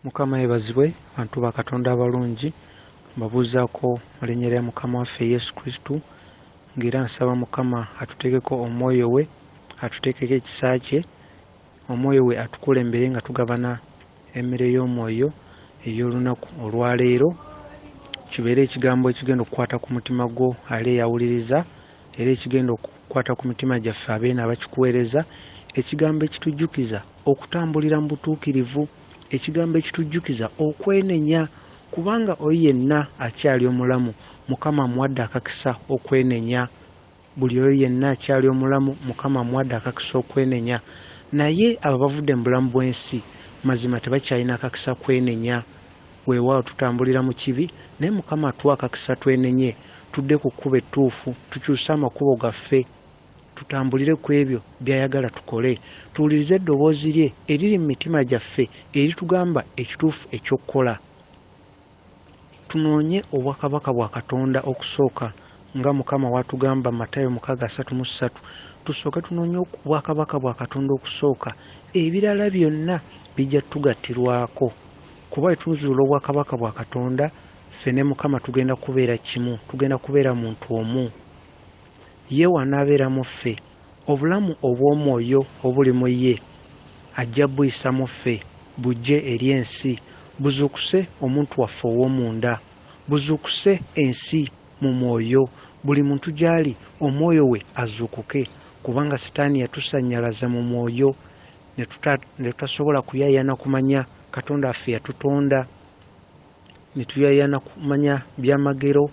Mukama yebazibwe bantu ba Katonda abalungi mbabuuzaako alinnya lya Mukama waffe Yesu Kristo ng'era nsaba Mukama atuteekeko omwoyo we atuteekeko ekisa kye omwoyo we atukulembere nga tugabana emmere y'omwoyo ey'olunaku olwaleero kibeere ekigambo ekigenda okukwata ku mutima gwo ali eyawuliriza era ekigenda okukwata ku mitima gyaffe abeena abakikuweereza ekigambo ekitujjukiza okutambulira mu butuukirivu ekigambo ekitujjukiza okwenenya kubanga oyo yenna akyali omulamu Mukama amuwadde akakisa okwenenya buli oyo yenna akyali omulamu Mukama amuwadde akakisa okwenenya naye abo bavudde mu bulamu bw'ensi mazima tebakyalina akakisa kwenenya weewaawo tutambulira mu kibi naye Mukama atuwa akakisa twenenye tudde ku kkubo ettuufu tukyuse amakubo gaffe tutambulire ku ebyo by'ayagala tukole tuwulirize eddoboozi lye eriri mu mitima gyaffe eritugamba ekituufu eky'okukola tunoonye obwakabaka bwa Katonda okusooka nga Mukama watugamba Matayo 6:33 tusooke tunoonye obwakabaka bwa Katonda okusooka ebirala byonna bijja tugattirwako kuba tuzuula obwakabaka bwa Katonda ffe ne Mukama tugenda kubeera kimu tugenda kubeera muntu omu ye wanaabeera mu ffe obulamu obw'omwoyo obuli mu ye ajja buyisa mu ffe bujje eri ensi buzuukuse omuntu waffe ow'omunda buzuukuse ensi mu mwoyo buli muntu gy'ali omwoyo we azuukuke kubanga sitaani yatusannyalaza mu mwoyo ne tutasobola kuyaayana kumanya Katonda affe yatutonda ne tuyaayana kumanya byamagero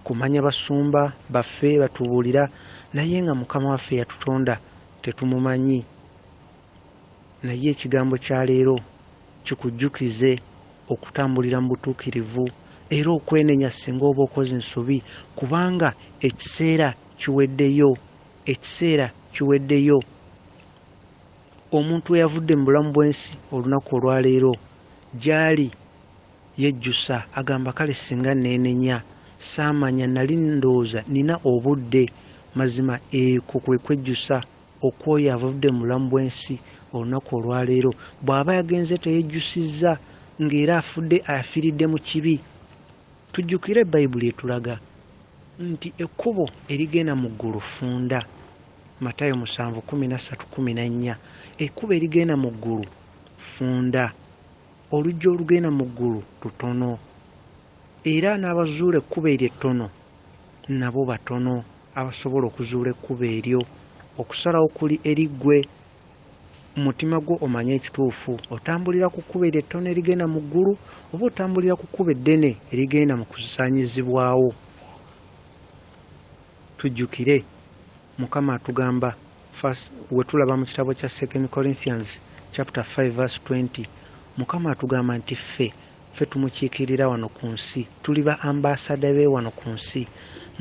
kumanya basumba baffe batubuulira naye nga Mukama waffe yatutonda tetumumanyi naye ekigambo kya leero kikujjukize okutambulira mu butuukirivu era okwenenya singa oba okoze ensobi kubanga ekiseera kiweddeyo omuntu eyavudde mu bulamu bw'ensi olunaku olwaleero gy'ali yejjusa agamba kale singa neenenya saamanya nali ndowooza nina obudde mazima ekwo kwe kwejjusa okwoyo avudde mu bulamu bw'ensi olunaku olwaleero bw'aba yagenze teyejjusizza ng'era afiiridde mu kibi tujjukire Bayibuli etulaga nti ekkubo erigenda mu ggulu funda Matayo 7:13-14 ekkubo erigenda mu ggulu funda olujja olugenda mu ggulu lutono era n'abazuula ekkubo eryo ettono nabo batono abasobola okuzuula ekkubo eryo okusalawo kuli eriggwe umutima gwo omanye ekituufu otambulira ku kkubo eryo ettono erigenda mu ggulu oba otambulira ku kkubo eddene erigenda mu kusaanyizibwawo tujjukire Mukama atugamba we tulaba mu kitabo kya 2 Corinthians 5:20 Mukama atugamba nti ffe tumukiikirira wano ku nsi tuli ba ambasada be wano ku nsi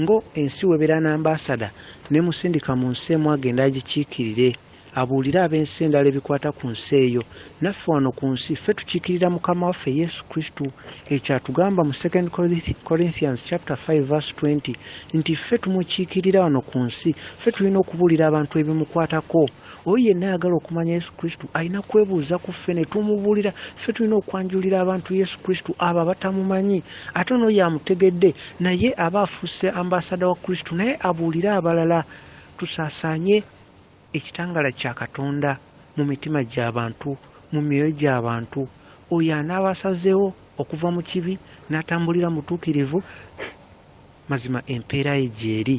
ngo ensi webeera n'ambasada ne musindika mu nsi emu agenda agikiikirire abuulire ab'ensi endala ebikwata ku nsi eyo naffe wano ku nsi ffe tukiikirira Mukama waffe Yesu Kristo ekyo atugamba mu 2 Corinthians 5:20 nti ffe tumukiikirira wano ku nsi ffe tulina okubuulira abantu ebimukwatako oyo yenna ayagala okumanya Yesu Kristo alina kwebuuza ku ffe ne tumubuulira ffe tulina okwanjulira abantu Yesu Kristo abo abatamumanyi ate n'oyo amutegedde naye aba afuuse ambasada wa Kristo naye abuulire abalala tusaasaanye ekitangala kya Katonda mu mitima gy'abantu mu myoyo gy'abantu oyo anaabasazeewo okuva mu kibi n'atambulira mu tuukirivu mazima empeera ye gy'eri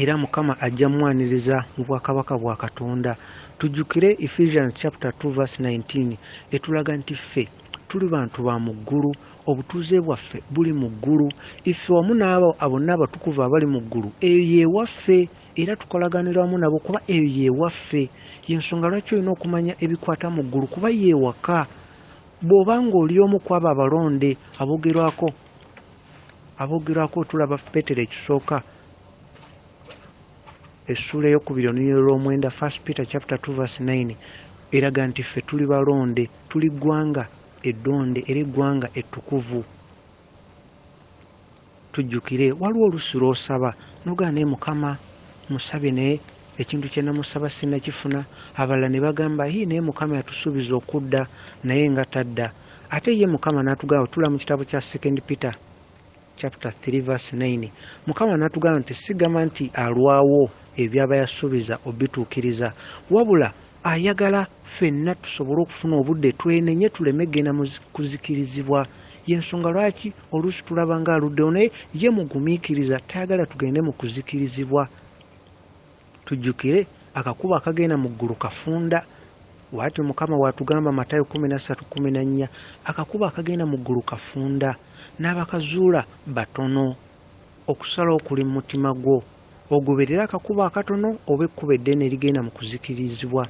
era Mukama ajja mwaniriza mu bwakabaka bwa Katonda tujjukire Ephesians 2:19 etulaga nti ffe tuli bantu ba mu ggulu obutuuze bwaffe buli mu ggulu ife wamu n'abo abonna abatukuvu abali mu ggulu eyo yeewaffe era tukolaganira wamu nabo kuba eyo yeewaffe yensonga lwaki olina okumanya ebikwata mu ggulu kuba yeewaka bw'obanga oli omu ku abo abalonde abogerwako tulaba Peetero ekisooka essula ey'okubiri olunyiriro lw'omwenda 1 Peter 2:9 eraga nti ffe tuli balonde tuli ggwanga eddonde era eggwanga ettukuvu tujjukire waliwo olusi lw'osaba n'ogaana Mukama musabe naye ekintu kye namusaba sinnakifuna. Abalala ne bagamba naye Mukama yatusuubiza okudda naye nga tadda. Ate ye Mukama n'atugamba, tula mu kitabo kya 2 Peter chapter 3 verse 9. Mukama n'atugamba nti sigamba nti alwawo ebyaba yasuubiza obituukiriza, wabula ayagala ffenna tusobole okufuna obudde twenenye tuleme genda mu kuzikirizibwa. Yensonga lwaki oluusi tulaba nga aluddewo, naye ye mugumiikiriza tayagala tugende mu kuzikirizibwa. Tujjukire akakuba akagenda mu ggulu kafunda. Bw'atyo Mukama waatugamba Matayo 13:14, akakuba akagenda mu ggulu kafunda, n'abakazuula batono. Okusalawo kuli mu mutima gwo, ogoberera akakuba akatono oba ekkuba eddene erigenda mu kuzikirizibwa.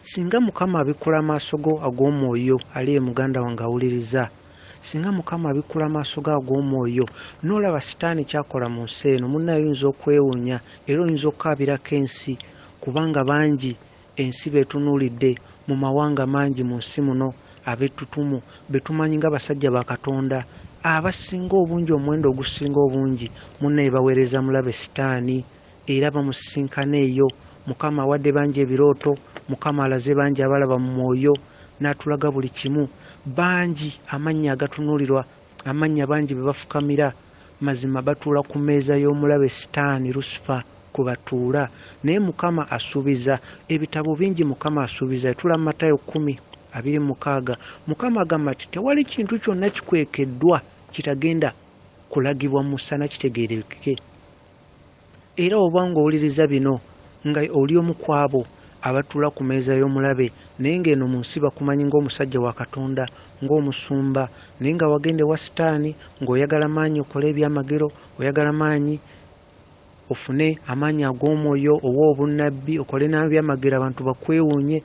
Singa Mukama abikula amaaso go ag'omwoyo, ali muganda wange awuliriza, singa Mukama abikula amaaso go ag'omwoyo n'olaba Sitaani kyakola mu nsi eno, munnayo oyinza okwewuunya era oyinza okukaabirako ensi, kubanga bangi ensi betunuulidde mu mawanga mangi mu nsi muno, ab'ettutumu betumanyi nga basajja ba Katonda abasinga obungi, omuwendo ogusinga obungi munnaye baweereza mulabe Sitaani era bamusisinkana eyo. Mukama awadde bangi ebirooto, Mukama alaze bangi abalaba mu mwoyo n'atulaga buli kimu. Bangi amannya agatunuulirwa, amannya bangi be bafukamira, mazima batuula ku mmeeza y'omulabe Sitaani Lusifa kwe batuula. Naye Mukama asuubiza ebitabo bingi, Mukama asuubiza. Tula mu Matayo 10:26. Mukama agamba nti tewali kintu kyonna kikwekeddwa kitagenda kulagibwa mu musana kitegeerekeke. Era obanga owuliriza bino nga oli omu ku abo abatuula ku mmeeza y'omulabe, naye ng'eno mu nsi bakumanyi ng'omusajja wa Katonda, ng'omusumba, naye nga wagende wa Sitaani ng'oyagala maanyi okole ebyamagero, oyagala maanyi ofune amaanyi ag'omwoyo, owa obunnabbi, okole n'ebyamagero abantu bakwewuunye,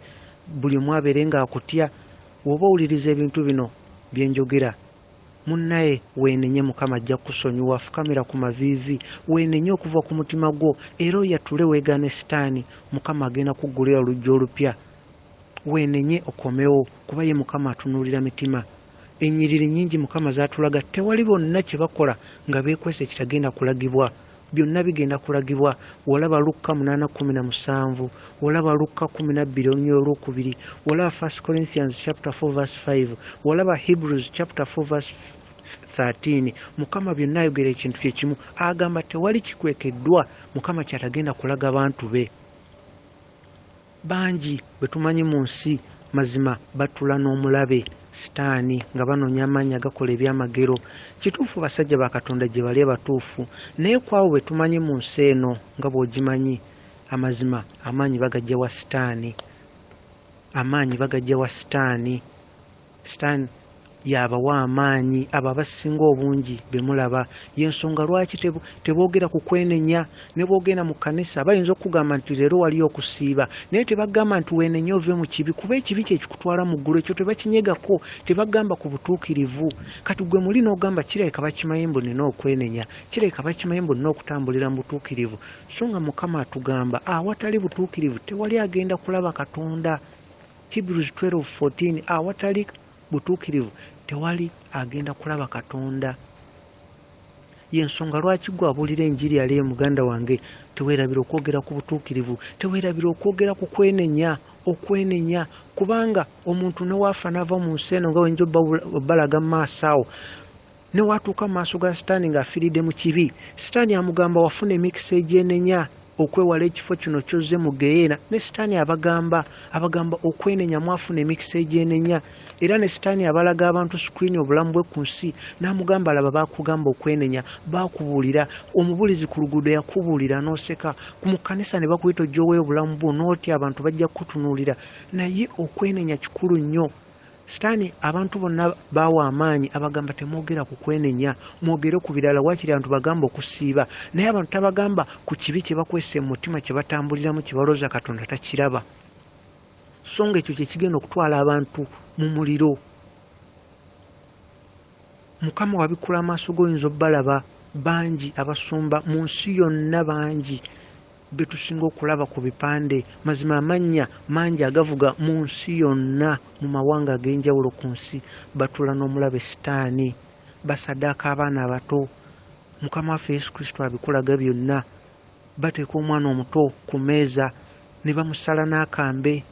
buli omu abeere ng'akutya. Woba owuliriza ebintu bino bye njogera, munnaye weenenye, Mukama ajja kusonyiwa. Fukamira ku maviivi, weenenye okuva ku mutima gwo era oyatule weegaane Sitaani. Mukama agenda kuggulira oluggi olupya. Weenenye okomewo, kuba ye Mukama atunuulira mitima. Ennyiriri nnyingi Mukama zaatulaga, tewali bonna kye bakola nga beekwese kitagenda kulagibwa. Byonna bigenda kulagibwa. Olaba Luka 8:17, olaba Luka 12:2, olaba 1 Corinthians chapter 4 verse 5, olaba Hebrews chapter 4 verse 13. Mukama byonna ayogera ekintu kye kimu, agamba tewali kikwekeddwa Mukama kyatagenda kulaga bantu be. Bangi betumanyi mu nsi mazima batula n'omulabe Sitaani nga banoonya amaanyi agakola ebyamagero. Kituufu basajja ba Katonda gye bali abatuufu, naye kwabo betumanyi mu nsi eno nga bw'ogimanyi, amazima amaanyi bagajja wa Sitaani. Amaanyi bagajja wa Sitaani. Sitaani yabawa amaanyi abo abasinga obungi bemulaba. Yensonga lwaki teboogera ku kwenenya. Ne boogenda mu kkanisa bayinza okugamba nti leero waliyo okusiiba, naye tebagamba nti weenenye ove mu kibi, kuba ekibi kye kikutwala mu ggulu. Ekyo tebakinyegako, tebagamba ku butuukirivu. Kati gwe muli n'ogamba kirabika bakimanyi mbu nina okwenenya, kirabika bakimanyi mbu nina okutambulira mu butuukirivu. So nga Mukama atugamba awatali butuukirivu tewali agenda kulaba Katonda. Hebrews 12:14, awatali butuukirivu tewali agenda kulaba Katonda. Yensonga lwaki gwe abuulira enjiri yali muganda wange teweerabira okwogera ku butuukirivu, teweerabira okwogera ku kwenenya, okwenenya, kubanga omuntu newaafa n'ava mu nsi eno nga wenjo balaga mu maaso awo, newaatuuka mu maaso ga Sitaani ng'afiiridde mu kibi, Sitaani amugamba wafuna emikisa egyenenya okwewala ekifo kino kyozze mu geyeena. Ne Sitaani abagamba okwenenya mwafuna emikisa egyenenya. Era ne Sitaani abalaga abantu screen obulamu bwe ku nsi, n'amugamba laba bakugamba okwenenya, bakubuulira. Omubuulizi ku luguudo yakubuulira n'oseka, mu kkanisa ne bakuyita ojja oweeyo obulamu bwo n'otya abantu bajja kutunuulira. Naye okwenenya kikulu nnyo. Sitaani abantu bonna bawa amaanyi abagamba temwogera ku kwenenya, mwogere ku birala. Waakiri abantu bagamba okusiiba, naye abantu tabagamba ku kibi kye bakwese mu mutima, kye batambuliramu, kye balooza Katonda takiraba. So nga ekyo kye kigenda okutwala abantu mu muliro. Mukama wabikula amaaso g'oyinza obbalaba. Bangi abasumba mu nsi yonna, bangi betusinga okulaba ku bipande, mazima amannya mangi agavuga mu nsi yonna, mu mawanga ag'enjawulo ku nsi, batula n'omulabe Sitaani, basaddaaka abaana abato. Mukama waffe Yesu Kristo abikulaga byonna. bateeka omwana omuto ku meeza ne bamusala n'akambe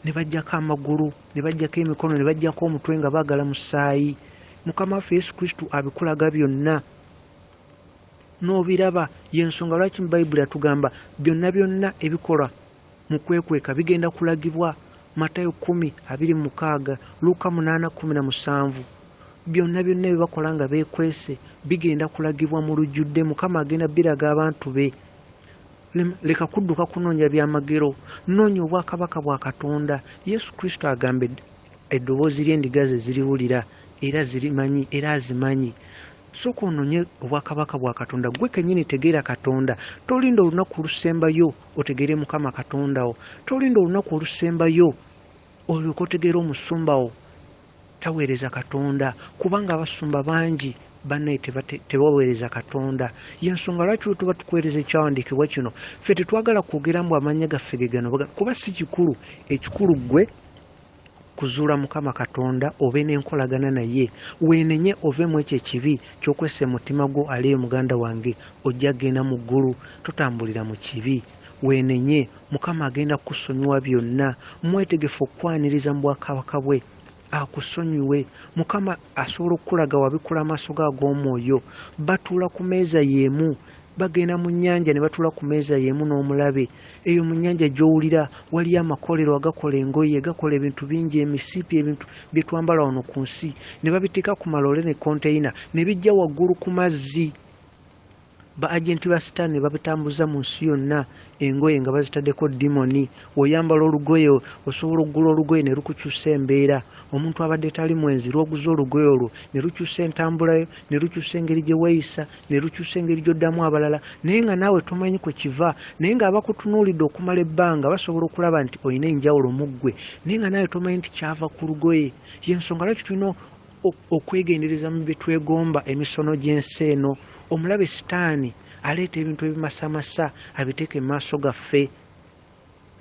ne bajjako amagulu ne bajjako emikono ne bajjako omutwe nga baagala musaayi. Mukama waffe Yesu Kristo abikulaga byonna n'obiraba. Y'ensonga lwaki mu Bayibuli atugamba byonna ebikola mu kwekweka bigenda kulagibwa. Matayo 10:26, Luka 8:17. Byonna ebibakola nga beekwese bigenda kulagibwa mu lujjudde. Mukama agenda biraga abantu be. Leka kudduka kunoonya byamagero, noonya obwakabaka bwa Katonda. Yesu Kristo agambe eddoboozi ly'endiga ze ziriwulira era zirimanyi era azimanyi. Sooka onoonye obwakabaka bwa Katonda. Gwe kennyini tegeera Katonda. Tolinda olunaku olusembayo otegeere Mukama Katonda wo. Tolinda olunaku olusembayo olyoke otegeere omusumba wo taweereza Katonda, kubanga abasumba bangi bannaye tebaweereza Katonda. Y'ensonga lwaki tuba tukuweereza ekyawandiikibwa kino. Ffe tetwagala kwogera mbu amanya gaffe ge gano kuba si kikulu. Ekikulu gwe kuzuula Mukama Katonda obe n'enkolagana naye. Weenenye ove mu ekyo ekibi ky'okwessa mutima gwo aliyo muganda wange ojja genda mu ggulu. Totambulira mu kibi. Weenenye, Mukama agenda kukusonyiwa byonna. Mwetegefu okwaniriza mu bwakabaka bwe akusonyiwe. Mukama asobola okukulaga wabikula amaaso ge ag'omwoyo. Batuula ku meeza y'emu. Bagenda mu nnyanja ne batuula ku meeza y'emu n'omulabe. Eyo mu nnyanja gy'owulira waliyo amakolero agakola engoye, gakola ebintu bingi, emisipi, ebintu bye twambala wano ku nsi. Ne babiteeka ku malole ne konteyina ne bijja waggulu ku mazzi. Ba agenti ba Sitaani babitambuza mu nsi yonna, engoye nga bazitaddeko dimoni. Oyambala olugoye osobola okugula olugoye ne lukukyusa embeera. Omuntu abadde tali mwenzi lw'oguza olugoye olwo ne lukyusa entambulayo, ne lukyusa engeri gye weeyisa, ne lukyusa engeri gy'oddamu abalala. Naye nga naawe tomanyi kwe kiva, naye nga abakutunuulidde okumala ebbanga basobola okulaba nti olina enjawulo mu ggwe, naye nga naawe tomanyi nti kyava ku lugoye. Y'ensonga lwaki tulina okwegendereza mu bye twegomba emisono gy'ensi eno. Omulabe Sitaani aleeta ebintu ebimasamasa abiteeke mu maaso gaffe,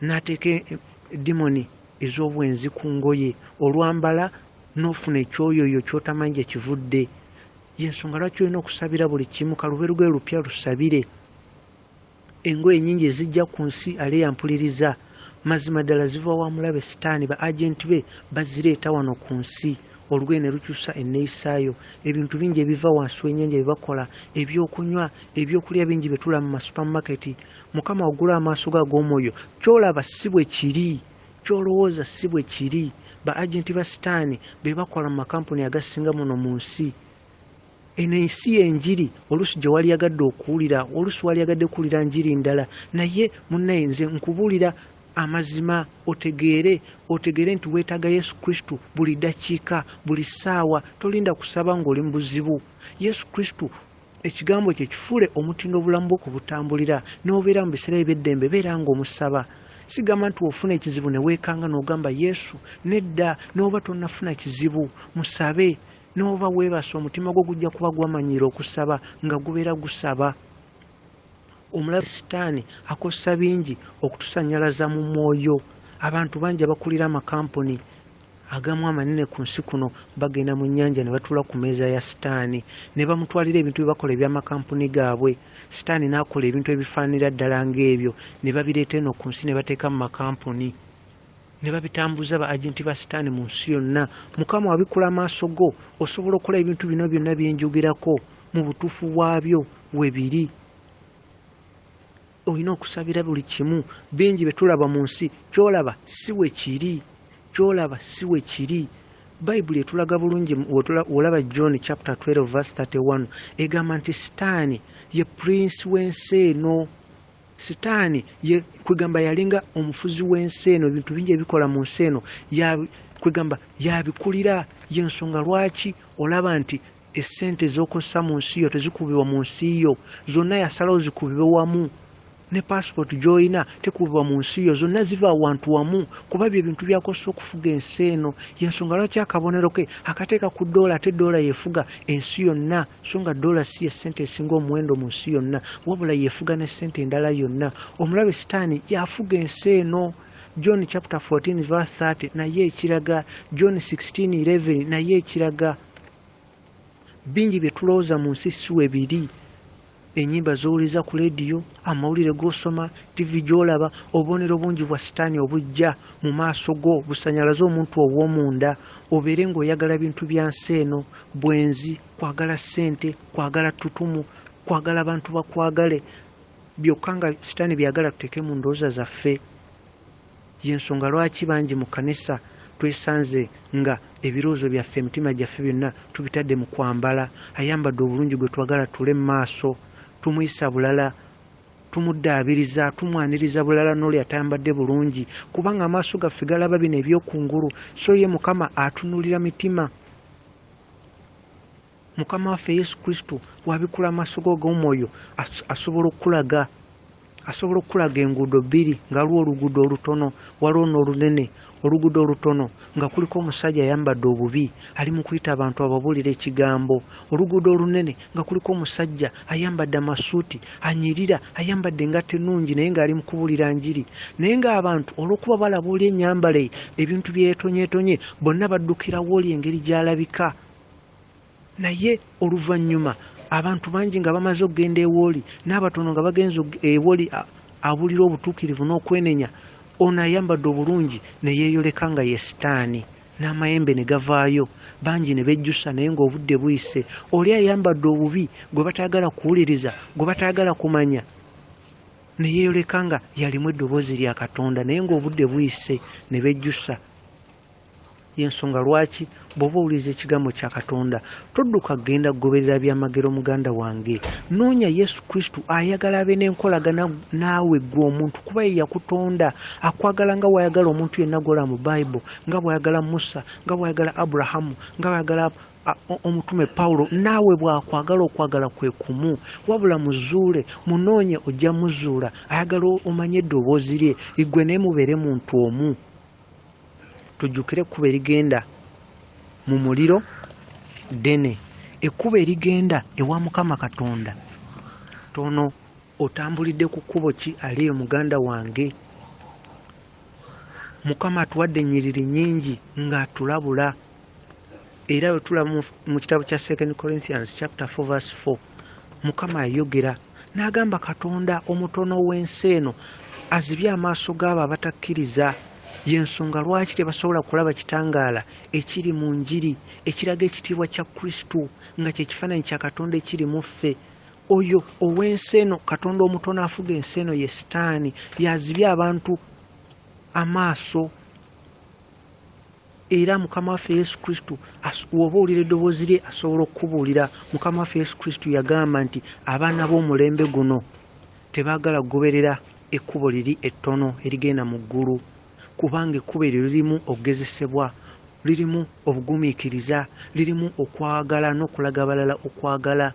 n'ateeka dimoni ez'obwenzi ku ngoye, olwambala n'ofuna ekyoyoyo ky'otamanyi gye kivudde. Y'ensonga lwaki olina okusabira buli kimu. Kalube lugoye lupya lusabire. Engoye nyingi ezijja ku nsi aleeyampuliriza mazima ddala ziva wa mulabe Sitaani. Ba agenti be bazireeta wano ku nsi. Olugoye ne lukyusa enneeyisaayo. Ebintu bingi ebiva wansi w'ennyanja bye bakola, ebyokunywa, ebyokulya bingi bye tulaba mu masupamaketi. Mukama ogula amaaso ge ag'omwoyo. Kyolaba si bwe kiri, kyolowooza si bwe kiri. Ba agenti ba Sitaani be bakola mu makampuni agasinga muno mu nsi. Eno ensi y'enjiri oluusi gye wali yagadde okuwulira, oluusi wali yagadde kuwulira njiri ndala. Naye munnaye nze nkubuulira amazima otegeere nti weetaaga Yesu Kristo buli ddakiika, buli ssaawa. Tolinda kusaba ng'oli mu buzibu. Yesu Kristo ekigambo kye kifuule omutindo obulamu bwo kubutambulira. N'obeera mu biseera eby'eddembe beera ng'omusaba. Sigamba nti ofuna ekizibu ne weekanga n'ogamba Yesu. Nedda, n'oba tonnafuna kizibu musabe. N'oba weebasa omutima gwo gujja kuba gwamanyiira okusaba nga gubeera gusaba. Omulabe Sitaani akozesa bingi okutusannyalaza mu mwoyo. Abantu bangi abakulira amakampuni agamu amanene ku nsi kuno bagenda mu nnyanja ne batuula ku meeza ya Sitaani ne bamutwalira ebintu bye bakola eby'amakampuni gaabwe. Sitaani n'akola ebintu ebifaanira ddala ng'ebyo ne babireeta eno ku nsi ne bateeka mu makampuni ne babitambuza ba agenti ba Sitaani mu nsi yonna. Mukama wabikula amaaso go osobola okukola ebintu bino byonna bye njogerako mu butuufu bwabyo webiri. Olina okusabira buli kimu. Bingi bye tulaba mu nsi kyolaba si we kiri, kyolaba si we kiri. Bayibuli etulaga bulungi olaba John chapter 12 verse 31 egamba nti Sitaani ye prince w'ensi eno. Sitaani ye kwegamba yalinga omufuzi w'ensi eno. Ebintu bingi ebikola mu nsi eno kwegamba yabikulira. Y'ensonga lwaki olaba nti essente z'okozesa mu nsi yo tezikubibwa mu nsi yo, zonna yasalawo zikubibwe wamu. Ne passport gy'olina tekubibwa mu nsi yo, zonna ziva wantu wamu kuba bye bintu byakozesa okufuga ensi eno. Y'ensonga lwaki akabonero ke akateeka ku ddoola ate ddoola yeefuga ensi yonna, so nga ddoola si ye ssente esinga omuwendo mu nsi yonna, wabula yeefuga ne ssente endala yonna. Omulabe Sitaani yafuga ensi eno. John chapter 14 verse 30 naye ekiraga, John 16:11 naye ekiraga. Bingi bye tulowooza mu nsi si we biri. enyimba z'owuliza ku leediyo, amawulire g'osoma, TV gy'olaba, obubonero bungi bwa sitaani obujja mu maaso go busanyalaze omuntu ow'omunda, obeere ng'oyagala bintu bya nsi eno, bwenzi, kwagala ssente, kwagala ttutumu, kwagala abantu bakwagale, byokka nga sitaani byagala tuteeke mu ndowooza zaffe. Y'ensonga lwaki bangi mu kkanisa twesanze nga ebirowoozo byaffe, emitima gyaffe byonna tubitadde mu kwambala. Ayambadde obulungi gwe twagala tule mu maaso, tumuyisa bulala, tumuddaabiriza, tumwaniriza bulala n'oli atayambadde bulungi, kubanga amaaso gaffe galaba bino ebyokungulu, so ye Mukama atunuulira mitima. Mukama waffe Yesu Kristo wabikula amaaso go g'omwoyo asobola okulaga enguudo bbiri, nga waliwo oluguudo olutono, waliwo n'olunene. Oluguudo olutono nga kuliko omusajja ayambadde obubi ali mu kuyita abantu ababuulira ekigambo. Oluguudo olunene nga kuliko omusajja ayambadde amasuuti, anyirira, ayambadde engatto ennungi naye ng'ali mu kubuulira njiri. Naye ng'abantu olw'okuba balaba oli ennyambala ebintu bye yeetonyeetonye, bonna baddukirawo oli engeri gy'alabika. Naye oluvannyuma abantu bangi nga bamaze okugenda ewooli, n'abatono nga bagenze ewooli abuulira obutuukirivu n'okwenenya, ono ayambadde obulungi ne yeeyoleka nga ye sitaani, n'amayembe ne gavaayo, bangi ne bejjusa, naye ng'obudde buyise. Oli ayambadde obubi gwe batayagala kuwuliriza, gwe batayagala kumanya, ne yeeyoleka nga yalimu eddoboozi lya Katonda, naye ng'obudde buyise ne bejjusa. Y'ensonga lwaki bw'oba owuliriza ekigambo kya Katonda todduka genda kugoberera byamagero muganda wange. Noonya Yesu Kristo ayagala abe n'enkolagana naawe gwe omuntu, kuba ye yakutonda, akwagala nga bw'ayagala omuntu yenna gw'olaba mu Bayibuli, nga bw'ayagala Musa, nga bw'ayagala Aburahamu, nga bw'ayagala omutume Pawulo. Naawe bw'akwagala okwagala kwe kumu, wabula muzuule, munoonye ojja muzuula. Ayagala omanye eddoboozi lye, igwe naye mubeere muntu omu. Tujjukire ekkubo erigenda mu muliro ddene, ekkubo erigenda ewa Mukama Katonda. Tono otambulidde ku kkubo ki aliyo muganda wange? Mukama atuwadde ennyiriri nnyingi ng'atulabula. Era bwe tulaba mu kitabo kya 2 Corinthians chapter 4 verse 4, Mukama ayogera n'agamba Katonda omutono w'ensi eno azibye amaaso g'abo abatakkiriza. Y'ensonga lwaki tebasobola kulaba kitangaala ekiri mu njiri, ekiraga ekitiibwa kya Kristo, nga kye kifaananyi kya Katonda ekiri mu ffe. Oyo ow'ensi eno, Katonda omutono afuga ensi eno ye sitaani, yazibye abantu amaaso. Era Mukama waffe Yesu Kristo woba owulira eddoboozi lye asobola okukubuulira. Mukama waffe Yesu Kristo yagamba nti abaana b'omulembe guno tebaagala kugoberera ekkubo liri ettono erigenda mu ggulu, kubanga ekkubo eryo lirimu okugezesebwa, lirimu obugumiikiriza, lirimu okwagala n'okulaga abalala okwagala.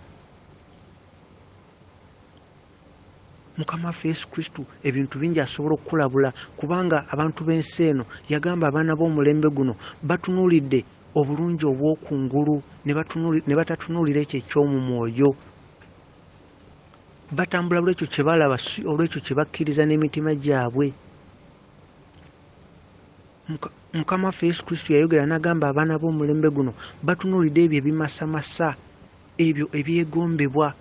Mukama waffe Yesu Kristo ebintu bingi asobola okukulabula, kubanga abantu b'ensi eno yagamba abaana b'omulembe guno batunuulidde obulungi obw'okungulu ne batatunuulira ekyo eky'omu mwoyo. Batambula bulekyo kye balaba, si olwekyo kye bakkiriza n'emitima gyabwe. Mukama waffe Yesu Kristo yayogera n'agamba abaana b'omulembe guno batunuulidde ebyo ebimasamasa, ebyo ebyegombebwa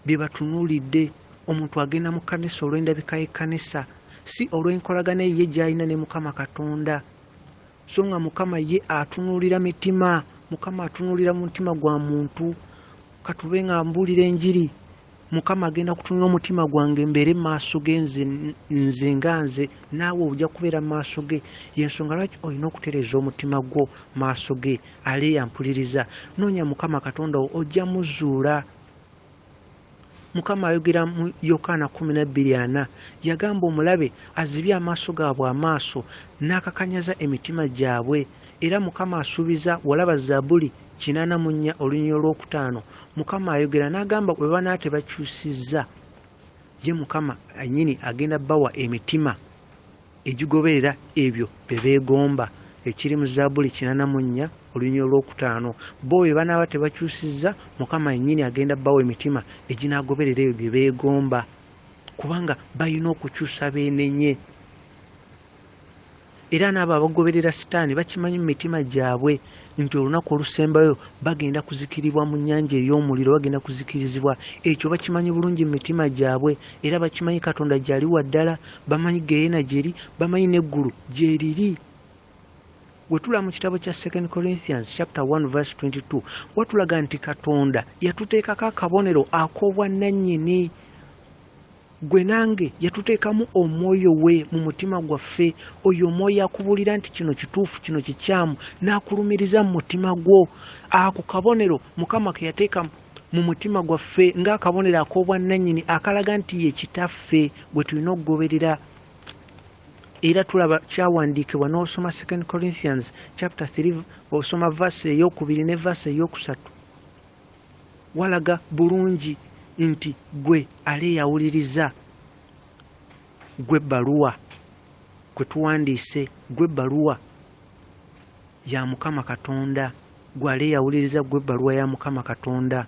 bye batunuulidde. Omuntu agenda mu kkanisa olw'endabika y'ekkanisa, si olw'enkolagana ye gy'alina ne Mukama Katonda. So nga Mukama ye atunuulira mitima, Mukama atunuulira mu mutima gwa muntu. Katube nga mbuulira enjiri, Mukama agenda kutunula omutima gwange mbeere mu maaso ge nze nga nze, naawe ojja kubeera mu maaso ge. Y'ensonga lwaki olina okutereeza omutima gwo maaso ge, ali yampuliriza. Noonya Mukama Katonda wo ojja muzuula. Mukama ayogera mu Yokaana 12:4, yagamba omulabe azibye amaaso gaabwe amaaso n'akakanyaza emitima gyabwe. Era Mukama asuubiza, walaba Zabbuli 84 olunyiriri olwokutaano, Mukama ayogera n'agamba bwe banaa tebakyusizza, ye Mukama annyini agenda bawa emitima egigoberera ebyo bye beegomba. Ekiri mu Zabbuli 84 olunyiriri olwokutaano, bo bwe banaaba tebakyusizza, Mukama annyini agenda bawa emitima eginaagoberera ebyo bye beegomba, kubanga balina okukyusa beenenye. era n'abo abagoberera sitaani bakimanyi mu mitima gyabwe nti olunaku olusembayo bagenda kuzikiribwa mu nnyanja ey'omuliro, bagenda kuzikirizibwa. Ekyo bakimanyi bulungi mu mitima gyabwe, era bakimanyi Katonda gy'ali wa ddala, bamanyi geyeena gyeri, bamanyi n'eggulu gyeriri. Bwe tulaba mu kitabo kya 2 Corinthians chapter 1 verse 22 watulaga nti Katonda yatuteekako akabonero ak'obwannannyini. Gwe nange yatuteekamu omwoyo we mu mutima gwaffe, oyo omwoyo akubuulira nti kino kituufu, kino kikyamu, n'akulumiriza mu mutima gwo. Ako kabonero Mukama ke yateeka mu mutima gwaffe ng'akabonero ak'obwannannyini akalaga nti ye kitaffe gwe tulina okugoberera. Era tulaba kyawandiikibwa n'osoma 2 Corinthians chapter 3 osoma verse ey'okubiri ne verse ey'okusatu, walaga bulungi nti gwe ale yawuliriza, gwe bbaluwa kwe tuwandiise, gwe bbaluwa ya Mukama Katonda, gwe ale yawuliriza, gwe bbaluwa ya Mukama Katonda,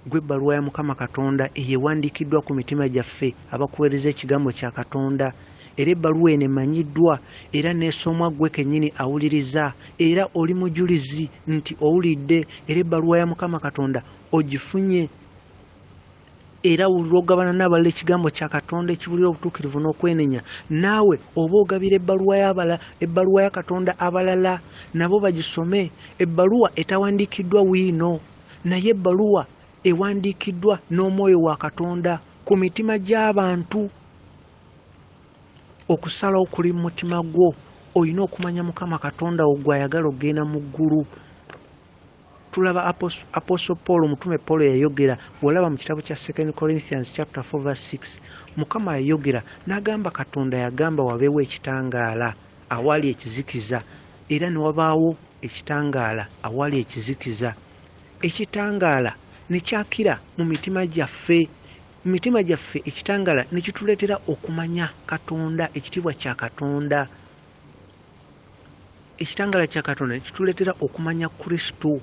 gwe bbaluwa ya Mukama Katonda eyewandiikiddwa ku mitima gyaffe abakuweereza ekigambo kya Katonda. Era ebbaluwa eno emanyiddwa era neesomwa gwe kennyini awuliriza, era oli mujulizi nti owulidde, era ebbaluwa ya Mukama Katonda ogifunye, era wulira ogabana n'abalala ekigambo kya Katonda ekibulira obutuukirivu n'okwenenya. Naawe oba ogabira ebbaluwa ya Katonda abalala nabo bagisome. Ebbaluwa etawandiikiddwa wiino, naye ebbaluwa ewandiikiddwa n'omwoyo wa Katonda ku mitima gy'abantu. Okusalawo kuli mu mutima gwo, olina okumanya Mukama Katonda wo gw'ayagala ogenda mu ggulu. Tulaba Apostle Paul, omutume Paul yayogera, bw'olaba mu kitabo kya 2 Corinthians chapter 4 verse 6, Mukama yayogera n'agamba Katonda yagamba wabeewo ekitangaala awali ekizikiza, era ne wabaawo ekitangaala awali ekizikiza. Ekitangaala ne kyakira mu mitima gyaffe. Mu mitima gyaffe ekitangaala ne kituleetera okumanya Katonda, ekitiibwa kya Katonda. Ekitangaala kya Katonda ne kituleetera okumanya Kristo.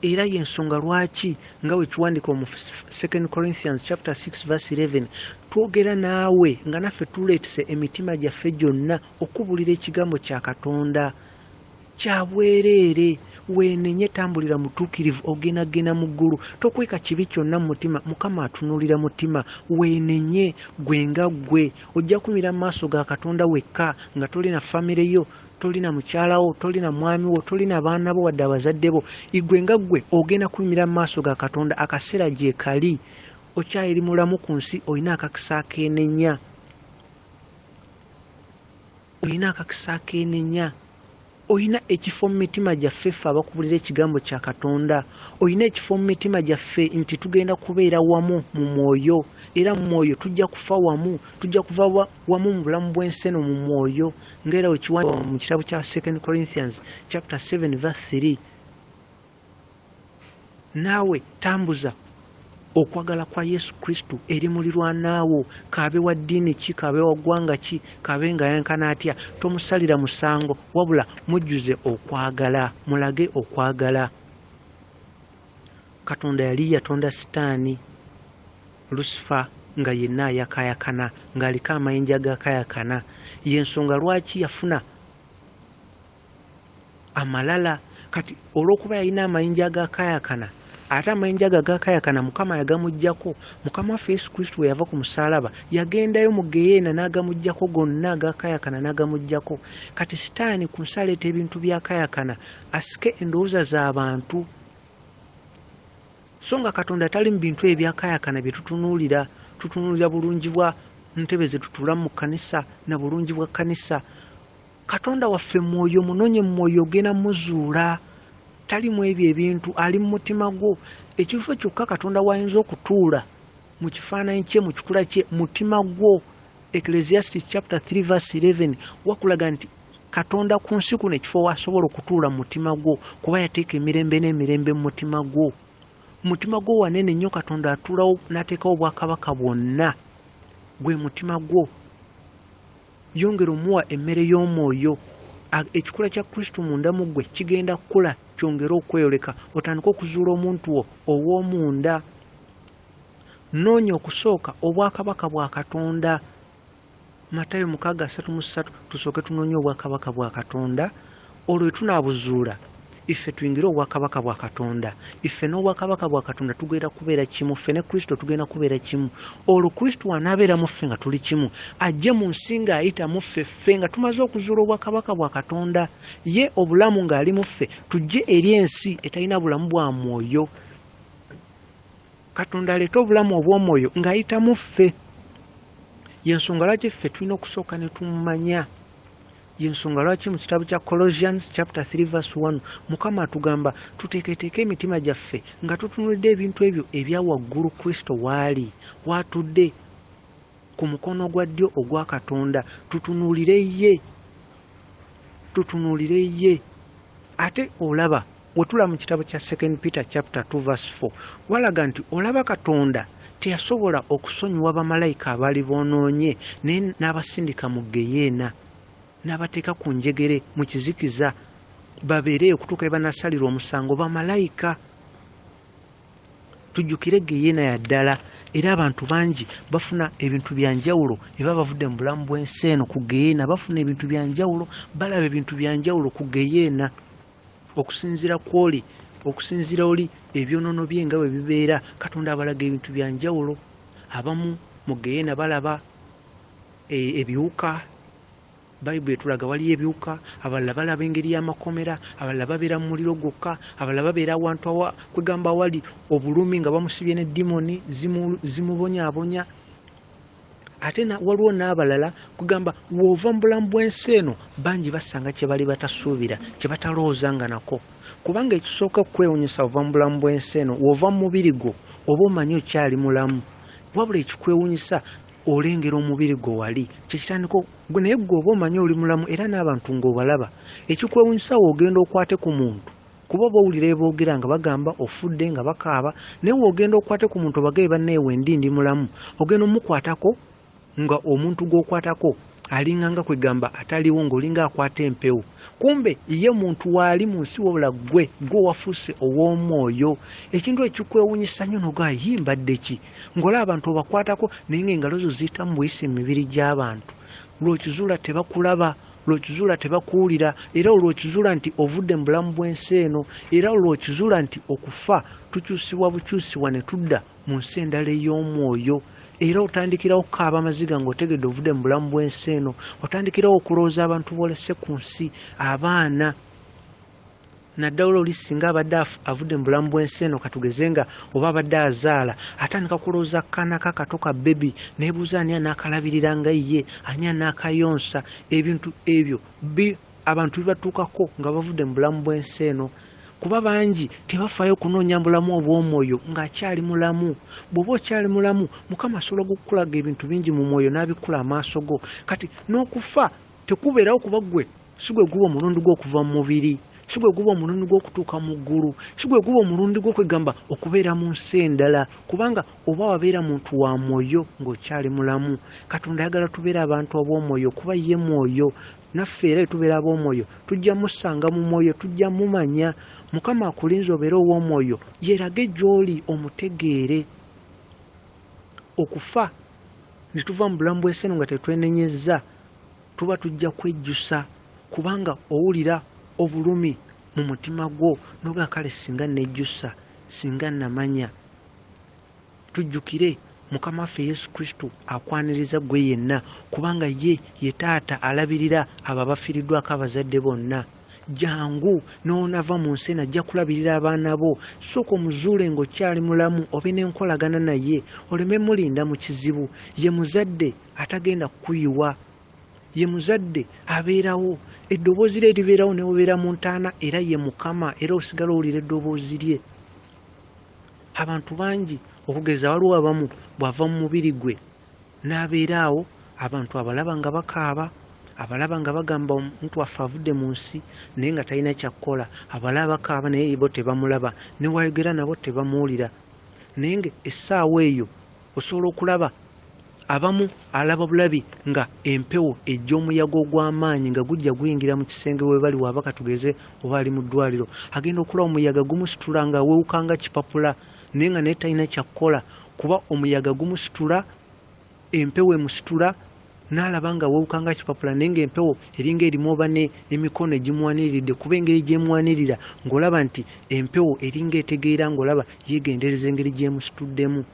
Era y'ensonga lwaki nga bwe kiwandiikwa mu 2 Corinthians chapter 6 verse 11 twogera naawe nga naffe tuleetese emitima gyaffe gyonna okubulira ekigambo kya Katonda. Kya bwereere, weenenye, tambulira mutuukirivu, ogenda mu ggulu. Tokweka kibi kyonna mu mutima, Mukama atunuulira mutima. Weenenye, gwe nga gwe ojja kumira mu maaso ga Katonda wekka nga tolina famire yo, tolina mukyala wo, tolina mwami wo, tolina baana bo wadde abazadde bo. Igwe nga gwe ogenda kumira mu maaso ga Katonda akaseera gye kali. Okyayiri mulamu ku nsi, olina akakisa akeenenya. Olina akakisa akeenenya. Oyina ekifo mu mitima gyaffe ffe abakubulira ekigambo kya Katonda. Oyina ekifo mu mitima gyaffe nti tugenda kubeera wamu mu mwoyo, era mu mwoyo tujja kufa wamu, tujja kuva wamu mu bulamu bw'ensi eno mu mwoyo, ng'era bwe kiwandiikibwa mu kitabo kya 2 Corinthians chapter 7 verse 3. Naawe tambuza okwagala kwa Yesu Kristo eri mulirwanaawo, kaabe wa ddiini ki, kaabe wa ggwanga ki, kaabe nga yenkana atya, tomusalira musango, wabula mujjuze okwagala, mulage okwagala. Katonda yali yatonda Sitaani, Lucifer, nga yenna ayakayakana, ng'aliko amayinja agakayakana. Y'ensonga lwaki yafuna amalala. Kati olw'okuba yalina amayinja agakayakana, ate amayinja agakayakana Mukama yagamuggyako. Mukama waffe Yesu Kristo we yava ku musalaba yagendayo mu geyeena n'agamuggyako gonna, agakayakana n'agamuggyako. Kati Sitaani ku nsi aleeta ebintu byakayakana asike endowooza z'abantu, so nga Katonda tali mu bintu ebyakayakana bye tutunuulira. Tutunuulira bulungi bwa ntebe ze tutulamu mu kkanisa na bulungi bwa kkanisa. Katonda waffe mwoyo, munonye mu mwoyo ogenda muzuula. Tali mu ebyo ebintu, ali mu mutima gwo. Ekifo kyokka Katonda wayinza okutuula mu kifaananyi kye, mu kikula kye, mutima gwo. Ecclesiastes chapter 3 verse 11 wakulaga nti Katonda ku nsi kuno ekifo wasobola okutuula mu mutima gwo, kuba yateeka emirembe n'emirembe mu mutima gwo. Mutima gwo wanene nnyo, Katonda atuulawo n'ateekawo obwakabaka bwonna, gwe mutima gwo. Yongera omuwa emmere y'omwoyo. Ekikula kya Kristo munda mu ggwe kigenda kukula, kyongera okweyoleka, otandika okuzuula omuntu wo ow'omunda. Noonya okusooka obwakabaka bwa Katonda. Matayo 6:33 tusooke tunoonye obwakabaka bwa Katonda olwo tunaabuzuula ife tuyingira obwakabaka bwa Katonda. Ife n'obwakabaka bwa Katonda tugenda kubeera kimu, ffe ne Kristo tugenda kubeera kimu. Olwo Kristo anaabeera mu ffe nga tuli kimu, ajje mu nsi ng'ayita mu ffe nga tumaze okuzuula obwakabaka bwa Katonda. Ye obulamu ng'ali mu ffe, tujje eri ensi etalina bulamu bwa mwoyo. Katonda aleeta obulamu obw'omwoyo ng'ayita mu ffe. Yensonga lwaki ffe tulina okusooka ne tumumanya. Yensonga lwaki mu kitabu kya Colossians chapter 3:1 Mukama atugamba tuteeketeeke emitima gyaffe nga tutunulidde ebintu ebyo ebya waggulu Kristo waali watudde ku mukono gwa ddyo ogwa Katonda. Tutunuulire ye. Ate olaba wetula mu kitabu kya 2 Peter chapter 2:4 walaga nti olaba Katonda teyasobola okusonyiwa bamalayika abaali boonoonye n'abasindika mu Geyeena n'abateeka ku njegere mu kizikiza babeereyo okutuuka banasalira omusango bamalayika. Tujjukire Geyeena ya ddala, era abantu bangi bafuna ebintu bya njawulo eba bavudde mu bulamu bw'ensi eno ku Geyeena, bafuna ebintu bya njawulo, balaba ebintu bya njawulo ku Geyeena. Okusinziira kw'oli, okusinziira oli ebyonoono bye nga bwe bibeera, Katonda abalaga ebintu bya njawulo. Abamu mu Geyeena balaba ebiwuka. Bayibuli etulaga waliyo ebiwuka, abalala balaba engeri y'amakomera, abalala babeera mu muliro gwokka, abalala babeera awantu kwegamba awali obulumi nga bamusibye ne dimoni zimubonyaabonya. Ate waliwo n'abalala kugamba w'ova mu bulamu bw'ensi eno bangi basanga kye bali batasuubira, kye batalowoozanga nako. Kubanga ekisooka kwewuunyisa ova mu bulamu bw'ensi eno, w'ova mu mubiri gwo oba omanyi okyali mulamu. Wabula ekikwewuunyisa olengera omubiri gwo wali kyekitandiko naye gwe oba omanyi oli mulamu era n'abantu ng'obalaba. Ekikwewuunyisa woogenda okwate ku muntu kuba bawulira boogera nga bagamba ofudde nga bakaaba, naye woogenda okwate ku muntu obagabe bannaye wendi ndi mulamu, ogenda omukwatako nga omuntu gw'okwatako alinganga kwegamba ataliwo ng'olinga akwata empewo. Kumbe ye muntu waali mu nsi wabula gwe wafuuse ow'omwoyo. Ekintu ekikwewuunyisa nnyo noga yimbadde ki ng'olaba abantu obakwatako naye ng'engalo zo ziyitamu buyisi mu mibiri gy'abantu. Lw'okizuula tebakulaba, lw'okizuula tebakuwulira, era olw'okizuula nti ovudde mu bulamu bw'ensi eno, era olw'okizuula nti okufa tukyusibwa bukyusibwa ne tudda mu nsi endala ey'omwoyo. Era otandikirawo okukaaba amaziga ng'otegedde ovudde mu bulamu bw'ensi eno, otandikirawo okulowooza abantu boolese ku nsi, abaana. Naddawula oli singa abadde avudde mu bulamu bw'ensi eno katugeze nga oba abadde azaala, atandika kulowooza kaana kakato ka bebi, neebuuza ani anaakalabirira nga ye, ani anaakayonsa. Ebintu ebyo abantu bibatuukako nga bavudde mu bulamu bw'ensi eno. Kuba bangi tebafaayo kunoonya bulamu obw'omwoyo ng'akyali mulamu. Bw'oba okyali mulamu, Mukama asobola okukulaga ebintu bingi mu mwoyo n'abikula amaaso go. Kati n'okufa tekubeerawo kuba gwe si gwe guba omulundi gw'okuva mu mubiri, si gwe guba omulundi gw'okutuuka mu ggulu, si gwe guba omulundi gw'okwegamba okubeera mu nsi endala, kubanga oba wabeera muntu wa mwoyo ng'okyali mulamu. Katonda ayagala tubeere abantu ab'omwoyo kuba ye mwoyo. Naffe era tubeera ab'omwoyo tujja musanga mu mwoyo, tujja mumanya. Mukama akulinze obeere ow'omwoyo, yeerage gy'oli omutegeere. Okufa ne tuva mu bulamu bw'ensi eno nga tetwenenyezza, tuba tujja kwejjusa kubanga owulira obulumi mu mutima gwo noga kale singa nejjusa, singa namanya. Tujjukire Mukama waffe Yesu Kristo akwaniriza gwe yenna kubanga ye Taata alabirira abo abafiiriddwako abazadde bonna. Jangu n'onava mu nsi ajja kulabirira abaana bo. Sooka omuzuule ng'okyali mulamu obe n'enkolagana naye, oleme mulinda mu kizibu. Ye muzadde atagenda kukuyiwa, ye muzadde abeerawo. Eddoboozi lye libeerawo ne obeera mu ntaana, era ye Mukama, era osigala owulira eddoboozi lye. Abantu bangi okugeza waliwo abamu bw'ava mu mubiri gwe n'abeeraawo, abantu abalaba nga bakaaba, abalaba nga bagamba omuntu waffe avudde mu nsi naye nga talina kyakkola, abalaba bakaaba naye bo tebamulaba, ne wayogera nabo tebamuwulira. Naye nga essaawa eyo osobola okulaba abamu alaba bulabi nga empewo ejja omuyaga ogw'amaanyi nga gujja guyingira mu kisenge we bali waba katugeze oba ali mu ddwaliro, agenda okulaba omuyaga gumusitula nga awewukanga kipapula naye nga naye talina kyakkola kuba omuyaga gumusitula, empewo emusitula n'alaba nga wewukanga kipapula naye ng'empewo eringa erimu oba emikono egimwaniridde kuba engeri gyemwanirira ng'olaba nti empewo eringa etegeera ng'olaba yeegendereza engeri gyemusituddemu.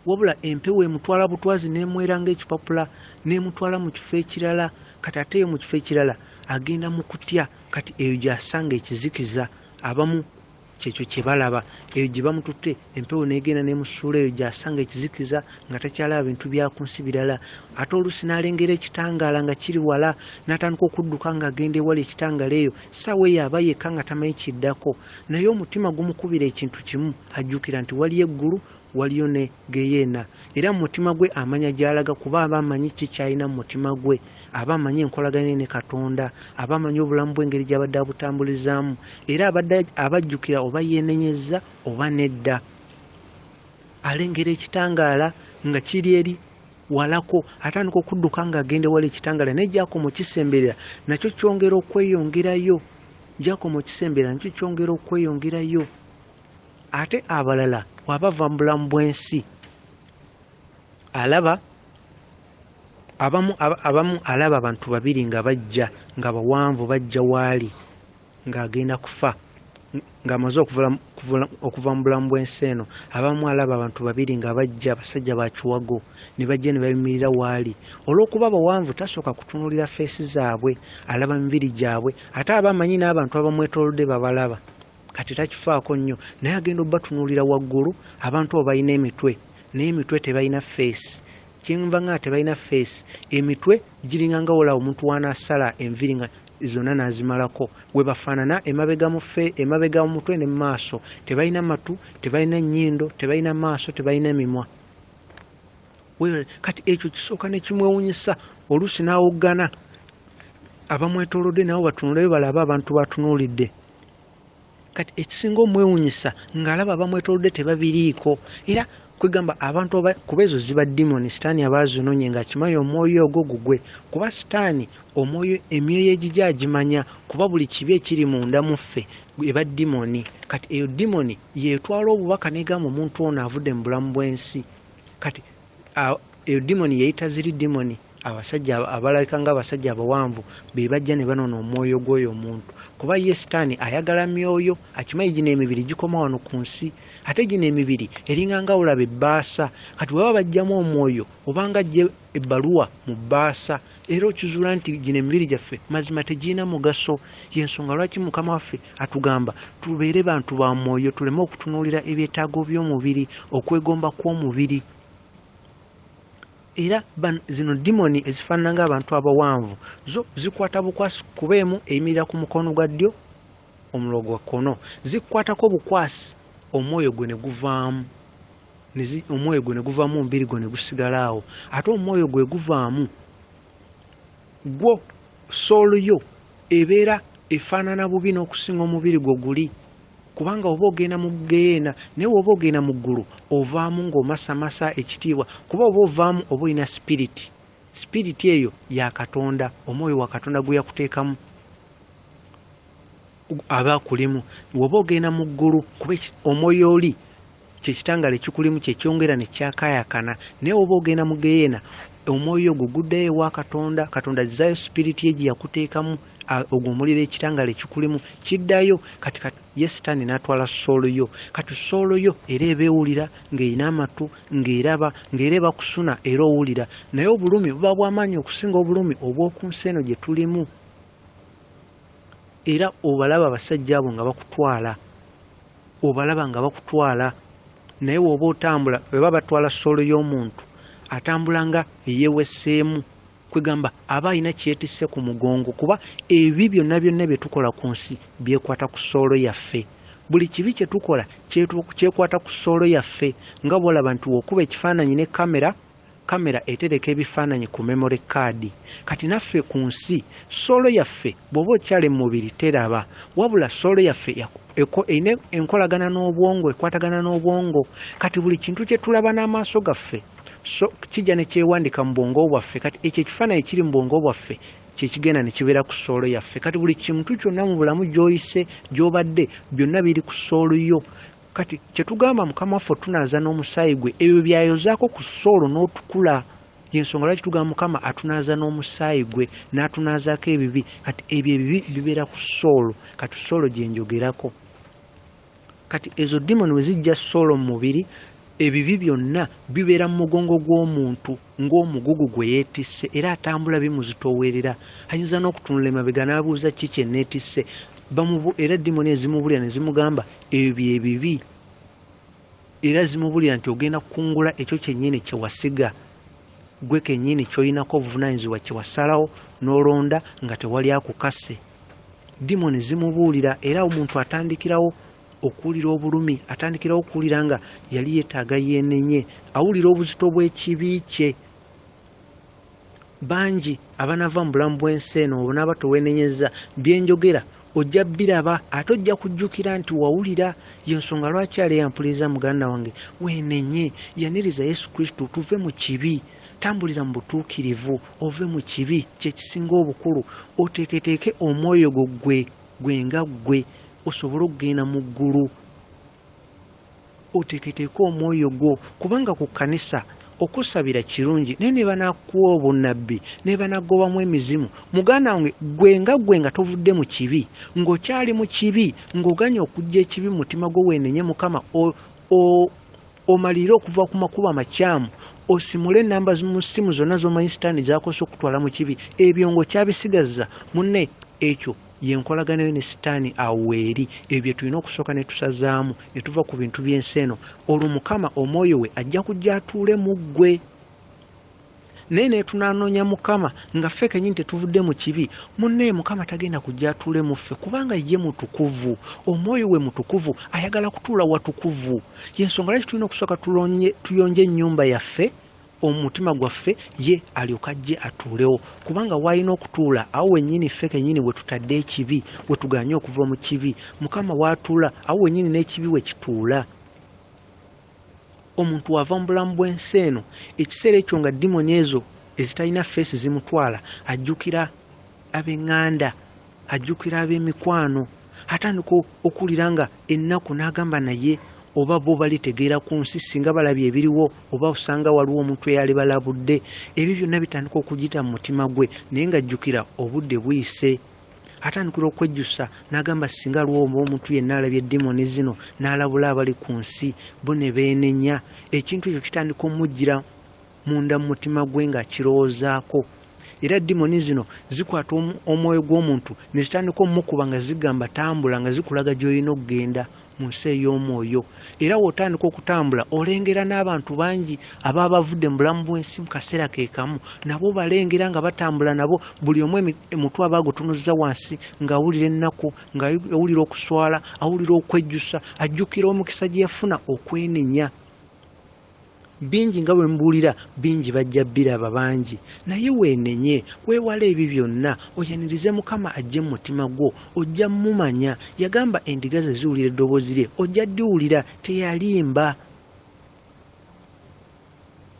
Wabula empewo emutwala butwazi n'emweranga ekipapula n'emutwala mu kifo ekirala, kati ate mu kifo ekirala agenda mu kutya, kati eyo gy'asanga ekizikiza. Abamu kyekyo kye balaba, eyo gye bamututte empewo n'egenda n'emusuula eyo gy'asanga ekizikiza nga takyalaba bintu bya ku nsi birala. Ate oluusi n'alengera ekitangaala nga kiri wala n'atandika okudduka ng'agenda ewala ekitangaala eyo, ssaawa eyo aba yekka nga tamanyi kiddako, naye omutima gumukubira ekintu kimu, ajjukira nti waliyo eggulu waliyo ne geyeena, era mu mutima gwe amanya gy'alaga kuba aba amanyi kikyalina mu mutima gwe, aba amanyi enkolagana ne Katonda, aba amanyi obulamu bw'engeri gy'abadde abutambulizaamu, era abadde abajjukira oba yeenenyezza oba nedda. Alengera ekitangaala nga kiri eri walako, atandika okudduka ng'agenda ewala ekitangaala, naye gy'akoma okisemberera nakyo kyongera okweyongerayo, gy'akoma okisemberera nakyo kyongera okweyongerayo. Ate abalala wabava mu bulamu bw'ensi alaba abamu alaba abantu babiri nga bajja nga bawanvu bajja waali ng'agenda kufa ng'amaze okuva mu bulamu bw'ensi eno. Abamu alaba abantu babiri nga bajja basajja ba kiwago ne bajja ne bayimirira waali. Olw'okuba bawanvu tasooka kutunuulira feesi zaabwe, alaba mibiri gyabwe, ate aba amanyi n'abantu abamwetoolodde babalaba, kati takifaako nnyo, naye agenda obbatunuulira waggulu. Abantu abo balina emitwe naye emitwe tebalina feesi. Kyenva nga tebalina feesi, emitwe giringa nga olaba omuntu wanaasala enviri nga zonna n'azimalako, we bafaanana emabega mu mutwe ne mu maaso. Tebalina matu, tebalina nnyindo, tebalina maaso, tebalina mimwa. Kati ekyo kisooka ne kimwewunyisa, oluusi n'awoggana. Abamwetoolodde nabo batunuulayo balaba abantu batunuulidde. Kati ekisinga omwewunyisa ng'alaba abamwetoolodde tebabiriiko, era kwegamba abantu kuba ezo ziba dimoni, sitaani abaazinonye ng'akimanyi omwoyo ogwo gugwe, kuba sitaani omwoyo emyoyo egijja agimanya, kuba buli kibi ekiri munda mu ffe eba dimoni. Kati eyo dimoni yeetwala obubaka n'egamba omuntu ono avudde mu bulamu bw'ensi. Kati eyo dimoni yeyita ziri dimoni. Abasajja abalabika ng'abasajja abawanvu be bajja ne banoona omwoyo gw'oyo omuntu, kuba ye sitaani ayagala myoyo, akimanyi gino emibiri gikoma wano ku nsi, ate gino emibiri eringa nga olaba ebbaasa. Kati bwe baba bajjamu omwoyo obanga ajje ebbaluwa mu bbaasa, era okizuula nti gino emibiri gyaffe mazima tegirina mugaso. Y'ensonga lwaki Mukama waffe atugamba tubeere bantu ba mwoyo, tuleme okutunuulira ebyetaago by'omubiri, okwegomba kw'omubiri. Era zino dimoni ezifaanana ng'abantu abawanvu zo zikwata bukwasi, kuba emu eyimirira ku mukono gwa ddyo omulo gwa kkono, zikwatako bukwasi omwoyo gwe ne guvaamu, omwoyo gwe ne guvaamu, omubiri gwe ne gusigala awo. Ate omwoyo gwe guvaamu gwo soolo yo ebeera efaanana bubi n'okusinga omubiri gwe guli, kubanga oba ogenda mu geyeena naye oba ogenda mu ggulu ovaamu ng'omasamasa ekitiibwa, kuba oba ovaamu oba olina sipiriti. Sipiriti eyo ya Katonda, omwoyo wa Katonda gwe yakuteekamu aba akulimu. Oba ogenda mu ggulu kuba omwoyo oli kyekitangaala ekikulimu kyekyongera ne kyakaayakana, naye oba ogenda mu geyeena omwoyo ogwo guddayo ewa Katonda. Katonda azzayo sipiriti ye gye yakuteekamu, ogwo omuliro ekitangaala ekikulimu kiddayo. Kati ye sitaani n'atwala soolo yo. Kati soolo yo era ebeewulira ng'erina amatu, ng'eraba, ng'era eba kusuna era owulira, naye obulumi buba bw'amaanyi okusinga obulumi obw'oku nsi eno gye tulimu. Era obalaba abasajja abo nga bakutwala, obalaba nga bakutwala, naye woba otambula, weba batwala soolo y'omuntu atambula nga eyeeweseemu, kwegamba aba alina kyetisse ku mugongo, kuba ebi byonna bye tukola ku nsi byekwata ku soolo yaffe. Buli kibi kye tukola kyekwata ku soolo yaffe, nga bw'olaba nti wokuba ekifaananyi ne kamera etereka ebifaananyi ku memory card. Kati naffe ku nsi soolo yaffe bw'oba okyali mu mubiri teraba, wabula soolo yaffe erina enkolagana n'obwongo, ekwatagana n'obwongo. Kati buli kintu kye tulaba n'amaaso gaffe kijja ne kyewandika mu bwongo bwaffe. Kati ekyo ekifaananyi kiri mu bwongo bwaffe kyekigenda ne kibeera ku soolo yaffe. Kati buli kintu kyonna mu bulamu gy'oyise gy'obadde byonna biri ku soolo yo. Kati kye tugamba Mukama waffe tunaaza n'omusaayi gwe, ebyo byayozaako ku soolo n'otukula. yensonga lwaki tugamba Mukama atunaaza n'omusaayi gwe n'atunaazaako ebibi. Kati ebyo ebibi bibeera ku soolo, kati soolo gye njogerako. Kati ezo demoni we zijja soolo mu mubiri, ebibi byonna bibeera mu mugongo gw'omuntu ng'omugugu gwe yeetisse era atambula bimuzitoowerera. Ayinza n'okutunula emabega n'abuuza ki kye neetisse. Era demoni ezimubulira ne zimugamba ebyo ebibi, era zimubulira nti ogenda kukungula ekyo kyennyini kye wasiga, gwe kennyini ky'oyinako obuvunaanyizibwa kye wasalawo n'olonda nga tewali akukase. Demoni zimubuulira era omuntu atandikirawo okuwulira obulumi, atandikirawo okuwulira nga yali yeetaaga yeenenye, awulira obuzito bw'ekibi kye. Bangi abanava mu bulamu bw'ensi eno obonaaba toweenenyezza byenjogera ojja biraba ate ojja kujjukira nti wawulira. Yensonga lwaki ali yampuliriza muganda wange, weenenye, yaniriza Yesu Kristo tuve mu kibi, tambulira mu butuukirivu, ove mu kibi kye kisinga obukulu, oteeketeeke omwoyo gwe nga gwe osobole okugenda mu ggulu. Oteeketeeke omwoyo gwo, kubanga ku kkanisa okusabira kirungi naye ne banakuwa obunnabbi ne banagobamu emizimu. Muganda wange gwe nga tovudde mu kibi, ng'okyali mu kibi, ng'oganya okujja ekibi mu mutima gwo, weenenye Mukama, omalire okuva ku makubo amakyamu, osimule ennamba mu ssimu zonna z'omanyi sitaani z'akozesa okutwala mu kibi, ebyo ng'okyabisigaza munne, ekyo yenkolaganayo ne sitaani awo eri. Ebyo tulina okusooka ne tusazaamu ne tuva ku bintu by'ensi eno. Olwo Mukama omwoyo we ajja kujja atuule mu ggwe. Naye ne tunaanoonya Mukama nga ffe kennyini tetuvudde mu kibi, munne Mukama tagenda kujja atuule mu ffe kubanga ye mutukuvu, omwoyo we mutukuvu, ayagala kutuula watukuvu. Yensonga lwaki tulina okusooka tuyonje ennyumba yaffe, omutima gwaffe, ye alyoka ajje atuulewo, kubanga waalina okutuula awo wennyini ffe kennyini we tutadde ekibi, we tuganye okuva mu kibi. Mukama waatuula awo wennyini n'ekibi we kituula. Omuntu wava mu bulamu bw'ensi eno, ekiseera ekyo nga demoni ezo ezitalina feesi zimutwala, ajjukira ab'eŋŋanda, ajjukira ab'emikwano, atandika okuwulira nga ennaku n'agamba naye oba bo balitegeera ku nsi singa balabye ebiriwo, oba osanga waliwo omuntu eyali balabudde. Ebyo byonna bitandika okugita mu mutima gwe, naye ng'ajjukira obudde buyise. Atandikira okwejjusa n'agamba singa aliwo omuntu yenna alabye demoni zino n'alabula abali ku nsi, bo ne beenenya. Ekintu ekyo kitandika omujjira munda mu mutima gwe ng'akirowoozaako. Era demoni zino zikwata omwoyo gw'omuntu ne zitandika omukuba nga zigamba tambula, nga zikulaga gy'olina okugenda mu nsi ey'omwoyo. Era w'otandika okutambula olengera n'abantu bangi ababa bavudde mu bulamu bw'ensi mu kaseera ke kamu, nabo balengera nga batambula nabo, buli omu emutwe aba agutunuzza wansi, ng'awulira ennaku, ng'awulira okuswala, awulira okwejjusa, ajjukira omukisa gye yafuna okwenenya. Bingi nga bwe mbuulira, bingi bajja biraba bangi, naye weenenye, weewala ebyo byonna, oyanirize Mukama ajje mu mutima gwo, ojja mumanya. Yagamba endiga ze ziwulira eddoboozi lye, ojja ddiwulira, teyalimba.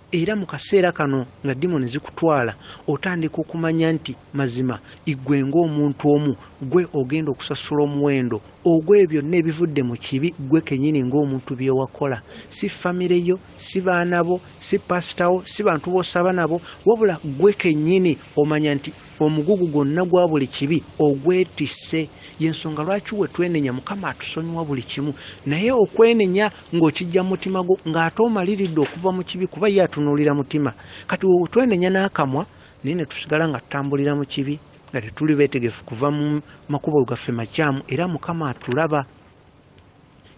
Era mu kaseera kano nga demoni zikutwala, otandika okumanya nti mazima igwe ng'omuntu omu, gwe ogenda okusasula omuwendo ogw'ebyo byonna ebivudde mu kibi, gwe kennyini ng'omuntu bye wakola. Si famire yo, si baana bo, si pasitawo, si bantu b'osaba nabo, wabula gwe kennyini omanya nti omugugu gwonna gwa buli kibi ogwetisse. Yensonga lwaki we twenenya Mukama atusonyiwa buli kimu, naye okwenenya ng'okijja mu mutima gwo ng'ate omaliridde okuva mu kibi, kuba ye atunuulira mutima. Kati we twenenya n'akamwa naye ne tusigala nga tutambulira mu kibi, nga tetuli beetegefu kuva mu makubo gaffe makyamu, era Mukama atulaba.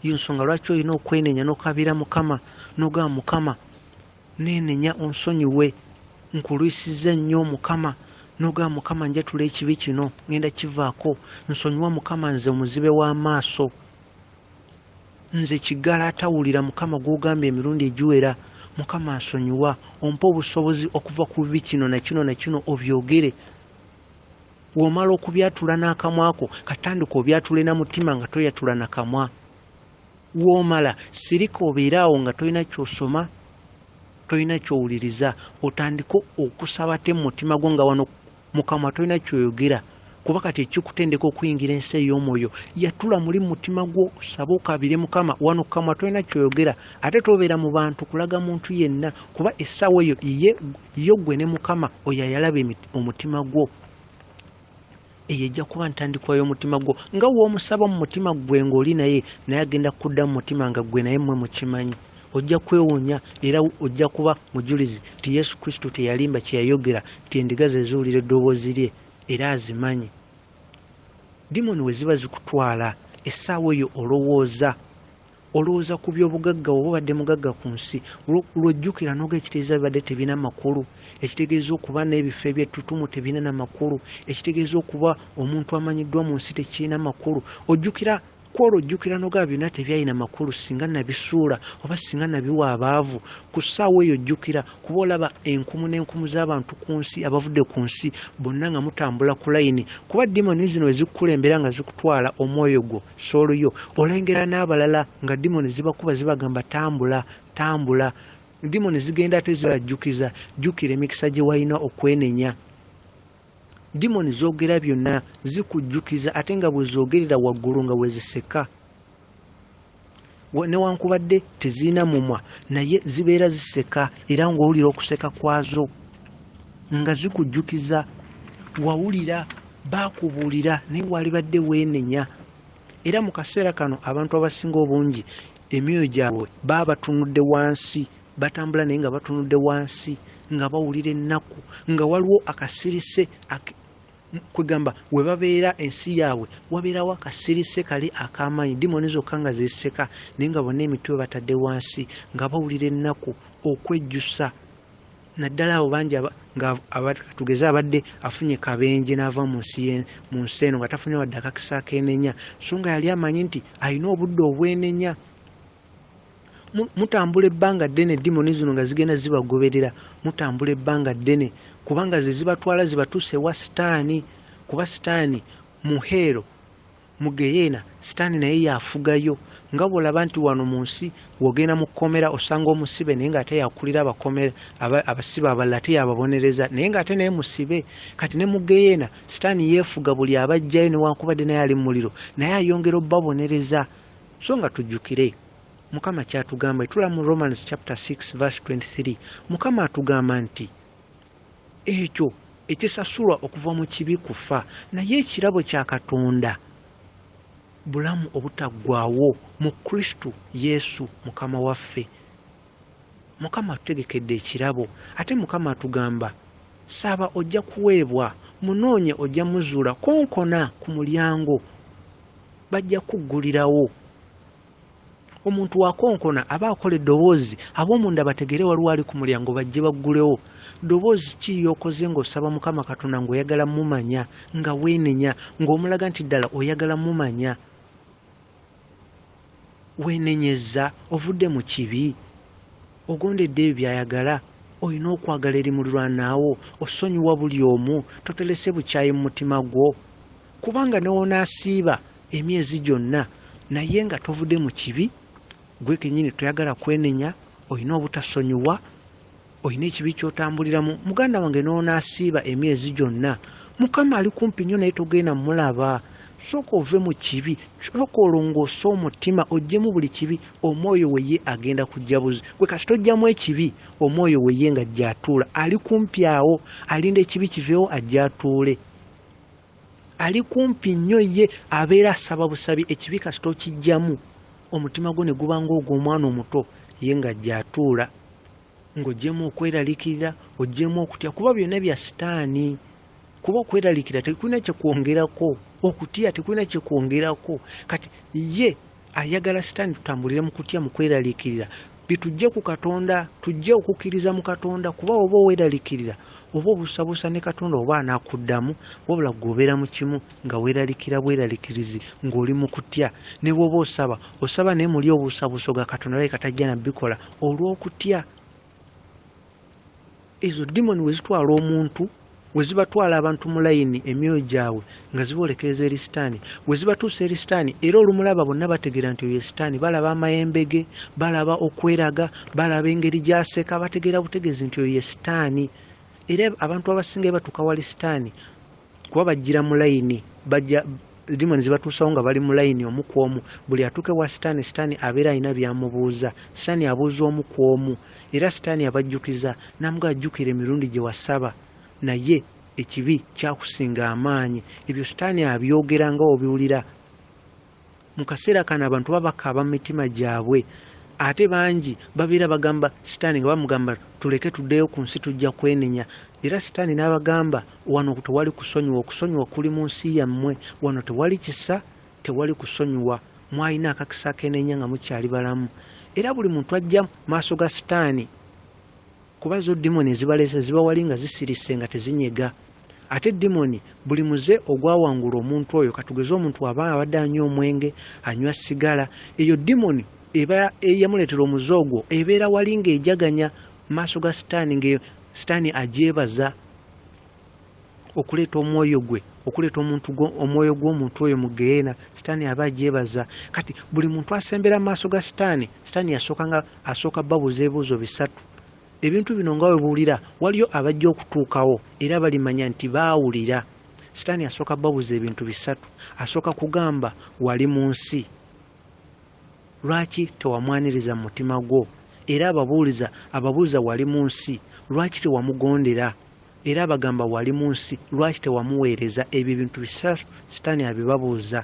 Yensonga lwaki olina okwenenya n'okabira Mukama n'ogamba Mukama neenenya onsonyiwe, nkulwisiza nnyo Mukama, n'ogamba Mukama njatula ekibi kino, ngenda kivaako, nsonyiwa Mukama nze omuzibe w'amaaso, nze kiggala atawulira Mukama gw'ogamba emirundi egiwera. Mukama nsonyiwa, ompa obusobozi okuva ku bibi kino na kino na kino obyogere. W'omala okubyatula n'akamwako, katandika obyatule na mutima nga toyatula na kamwa. W'omala sirika obeeraawo nga tolina ky'osoma, tolina ky'owuliriza, otandika okusaba te mu mutima gwo nga wano Mukama tolina ky'oyogera, kuba kati ekikutendeka okuyingira ensi ey'omwoyo yatula muli mutima gwo osaba okabire Mukama wano kamwa tolina kyoyogera ate tobeera mu bantu kulaga muntu yenna kuba essaawa eyo yo gwe ne Mukama oyo ayalaba omutima gwo eyo ejja kuba ntandikwa y'omutima gwo nga w'omusaba mu mutima gwe ng'oli naye agenda kudda mu mutima nga gwe naye mmwe mukimanyi ojja kwewuunya era ojja kuba mujulizi ti Yesu Kristo teyalimba kye yayogera ti endiga ze ziwulira eddoboozi lye era azimanyi. Dimoni we ziba zikutwala essaawa eyo olowooza ku by'obugagga oba obadde mugagga ku nsi lwojjukira n'oga ekitegeeza bibadde tebina makulu ekitegeeza okuba n'ebifo ebyettutumu tebina na makulu ekitegeeza okuba omuntu amanyiddwa mu nsi tekirina makulu ojjukira n'oga byonna tebyalina makulu singa nabisuula oba singa nabiwa abaavu ku ssaawa eyo ojjukira kuba olaba enkumu n'enkumu z'abantu ku nsi abavudde ku nsi bonna nga mutambula ku layini kuba dimoni zino ezikukulembera nga zikutwala omwoyo gwo sooluyo olengera n'abalala nga dimoni zibakuba zibagamba tambula dimoni zigenda ate zibajjukiza jjukira emikisa gye walina okwenenya. Dimoni zoogera byonna zikujjukiza ate nga bwe zoogerera waggulu nga weziseka newankubadde tezirina mumwa naye zibeera ziseka era ng'owulira okuseka kwazo nga zikujjukiza wawulira baakubuulira naye walibadde weenenya. Era mu kaseera kano abantu abasinga obungi emyoyo gyabwe baba batunudde wansi batambula naye nga batunudde wansi nga bawulira ennaku nga waliwo akasirise kwegamba we babeera ensi yaabwe wabeerawo akasirise kali ak'amaanyi dimoni zokka nga ziseka naye nga bonna emitwe batadde wansi nga bawulira ennaku okwejjusa naddala abo bangi nga tugeze abadde afunye kabenje n'ava mu nsi eno nga tafunye wadde akakisa akeenenya so nga yali amanyi nti alina obudde obwenenya. Mutambula ebbanga ddene dimoni zino nga zigenda zibagoberera mutambula ebbanga ddene kubanga ze zibatwala zibatuuse wa sitaani kuba sitaani muheero mugeyeena sitaani naye yafugayo nga bw'olaba nti wano mu nsi wogenda mu kkomera osanga omusibe naye ng'ate yakulira abakomera abasibe abalala teyababonereza naye ng'ate naye musibe kati ne mugeyeena sitaani yeefuga buli abajjayo newankubadde naye ali mu muliro naye ayongera obbabonereza so nga tujjukire Mukama kyatugamba etula mu Romans chapter 6 verse 23 Mukama atugamba nti ekyo ekisasulwa okuva mu kibi kufa naye ekirabo kya Katonda bulamu obutaggwaawo mu Kristo Yesu Mukama waffe. Mukama atutegekedde ekirabo ate Mukama atugamba saba ojja kuweebwa munoonye ojja muzuula konkona ku mulyango bajja kuggulirawo. Omuntu wakonkona aba akola eddoboozi ab'omunda bategere waliwo ali ku mulyango bajje baggulewo. Ddoboozi ki yokoze ng'osaba Mukama Katonda ng'oyagala mumanya nga weenenya ng'omulaga nti ddala oyagala mumanya weenenyezza ovudde mu kibi ogondedde ebyo by'ayagala olina okwagala eri mulirwanaawo osonyiwa buli omu toterese bukyayi mu mutima gwo kubanga newonaasiiba emyezi gyonna naye nga tovudde mu kibi gwe kennyini toyagala kwenenya olina obutasonyiwa olina ekibi ky'otambuliramu muganda wange n'onaasiiba emyezi gyonna Mukama ali kumpi nnyo naye togenda mulaba sooka ove mu kibi sooka olongoose omutima oggyemu buli kibi omwoyo weye agenda kujja buzi gwe kasi tojjamu ekibi omwoyo weye nga ajja atuula ali kumpi awo alinda ekibi kiveewo ajja atuule ali kumpi nnyo ye abeera asaba busabi ekibi kasi tokijjamu omutima gwo ne guba ng'ogw'omwana omuto ye nga ajja atuula ng'oggyemu okweraliikirira oggyemu okutya kuba byonna bya sitaani kuba okweraliikirira tekulina kyekwongerako okutya tekulina kyekwongerako kati ye ayagala sitaani tutambulire mu kutya mu kweraliikirira bitujje ku Katonda tujje okukkiriza mu Katonda kuba oba oweraliikirira oba obuusabuusa ne Katonda oba anaakuddamu wabula gwobeera mu kimu nga weeralikira bweralikirizi ng'oli mu kutya ne bw'oba osaba naye muli obuusabuuso ga Katonda laika tajja nabikola olw'okutya. Ezo dimoni we zitwala omuntu we zibatwala abantu mu layini emyoyo gyabwe nga ziboolekeza eri sitaani we zibatuusa eri sitaani era olumulaba bonna bategeera nti oyo sitaani balaba amayembe ge balaba okweraga balaba engeri gy'aseka bategeera butegeezi nti oyo sitaani era abantu abasinga batuuka wali sitaani kuba bajjira mu layini bajja demoni zibatuusawo nga bali mu layini omu ku omu. Buli atuuke wa sitaani, sitaani abeera alina byamubuuza. Sitaani abuuza omu ku omu era sitaani abajjukiza namuga ajjukira emirundi gye wasaba naye ekibi kyakusinga amaanyi. Ebyo sitaani abyogera nga obiwulira. Mu kaseera kano abantu babakaaba mu mitima gyabwe ate bangi babeera bagamba sitaani nga bamugamba tuleke tuddeyo ku nsi tujja kwenenya. Era sitaani n'abagamba wano tewali kusonyiwa, okusonyiwa kuli mu nsi yammwe, wano tewali kisa, tewali kusonyiwa, mwalina akakisa kenenya nga mukyali balamu. Era buli muntu ajja maaso ga sitaani kuba zo demoni ezibaleese zibawali nga zisirise nga tezinyega. Ate demoni buli muze ogwawangula omuntu oyo, katugeze omuntu aba abadde anywa omwenge, anywa sigala, eyo demoni eba eyamuleetera omuze ogwo ebeera wali ng'ejaganya maaso ga sitaani, nga sitaani ajeebaza okuleeta omwoyo gwe, okuleeta omwoyo gw'omuntu oyo mu geena. Sitaani aba ajeebaza. Kati buli muntu asembera maaso ga sitaani, sitaani asooka babuuza ebibuuzo bisatu. Ebintu bino nga we buwulira waliyo abajja okutuukawo era balimanya nti baawulira. Sitaani asooka babuuza ebintu bisatu. Asooka kugamba wali mu nsi, lwaki tewamwaniriza mu mutima gwo? Era ababuuza wali mu nsi, lwaki tewamugondera? Era abagamba wali mu nsi, lwaki tewamuweereza? Ebyo bintu bisatu sitaani abibabuuza.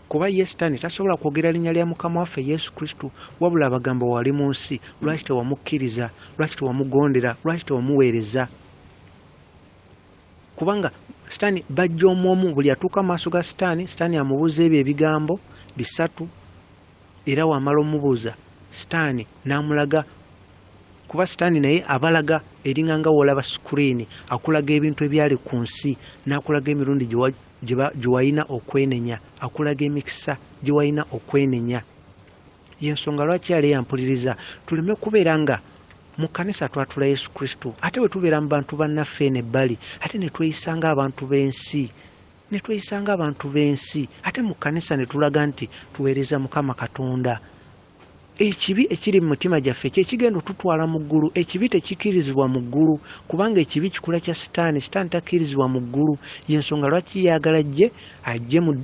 Kuba ye sitaani tasobola kwogera linnya lya Mukama waffe Yesu Kristo, wabula abagamba wali mu nsi, lwaki tewamukkiriza? Lwaki tewamugondera? Lwaki tewamuweereza? Kubanga sitaani bajja omu buli atuuka maaso ga sitaani, sitaani amubuuza ebyo ebigambo bisatu. Era wamala omubuuza sitaani n'amulaga, kuba sitaani naye abalaga eringa nga wolaba sikuriini, akulaga ebintu ebyali ku nsi, n'akulaga emirundi gye walina okwenenya, akulaga emikisa gye walina okwenenya. Yensonga lwaki yali yampuliriza tuleme kubeera nga mu kkanisa twatula Yesu Kristo ate bwe tubeera mu bantu bannaffe n'ebbali ate ne tweyisanga abantu b'ensi, ate mu kkanisa ne tulaga nti tuweereza Mukama Katonda. Ekibi ekiri mu mutima gyaffe kyekigenda otutwala mu ggulu. Ekibi tekikkirizibwa mu ggulu kubanga ekibi kikula kya sitaani. Sitaani takkirizibwa mu ggulu. Yensonga lwaki yagala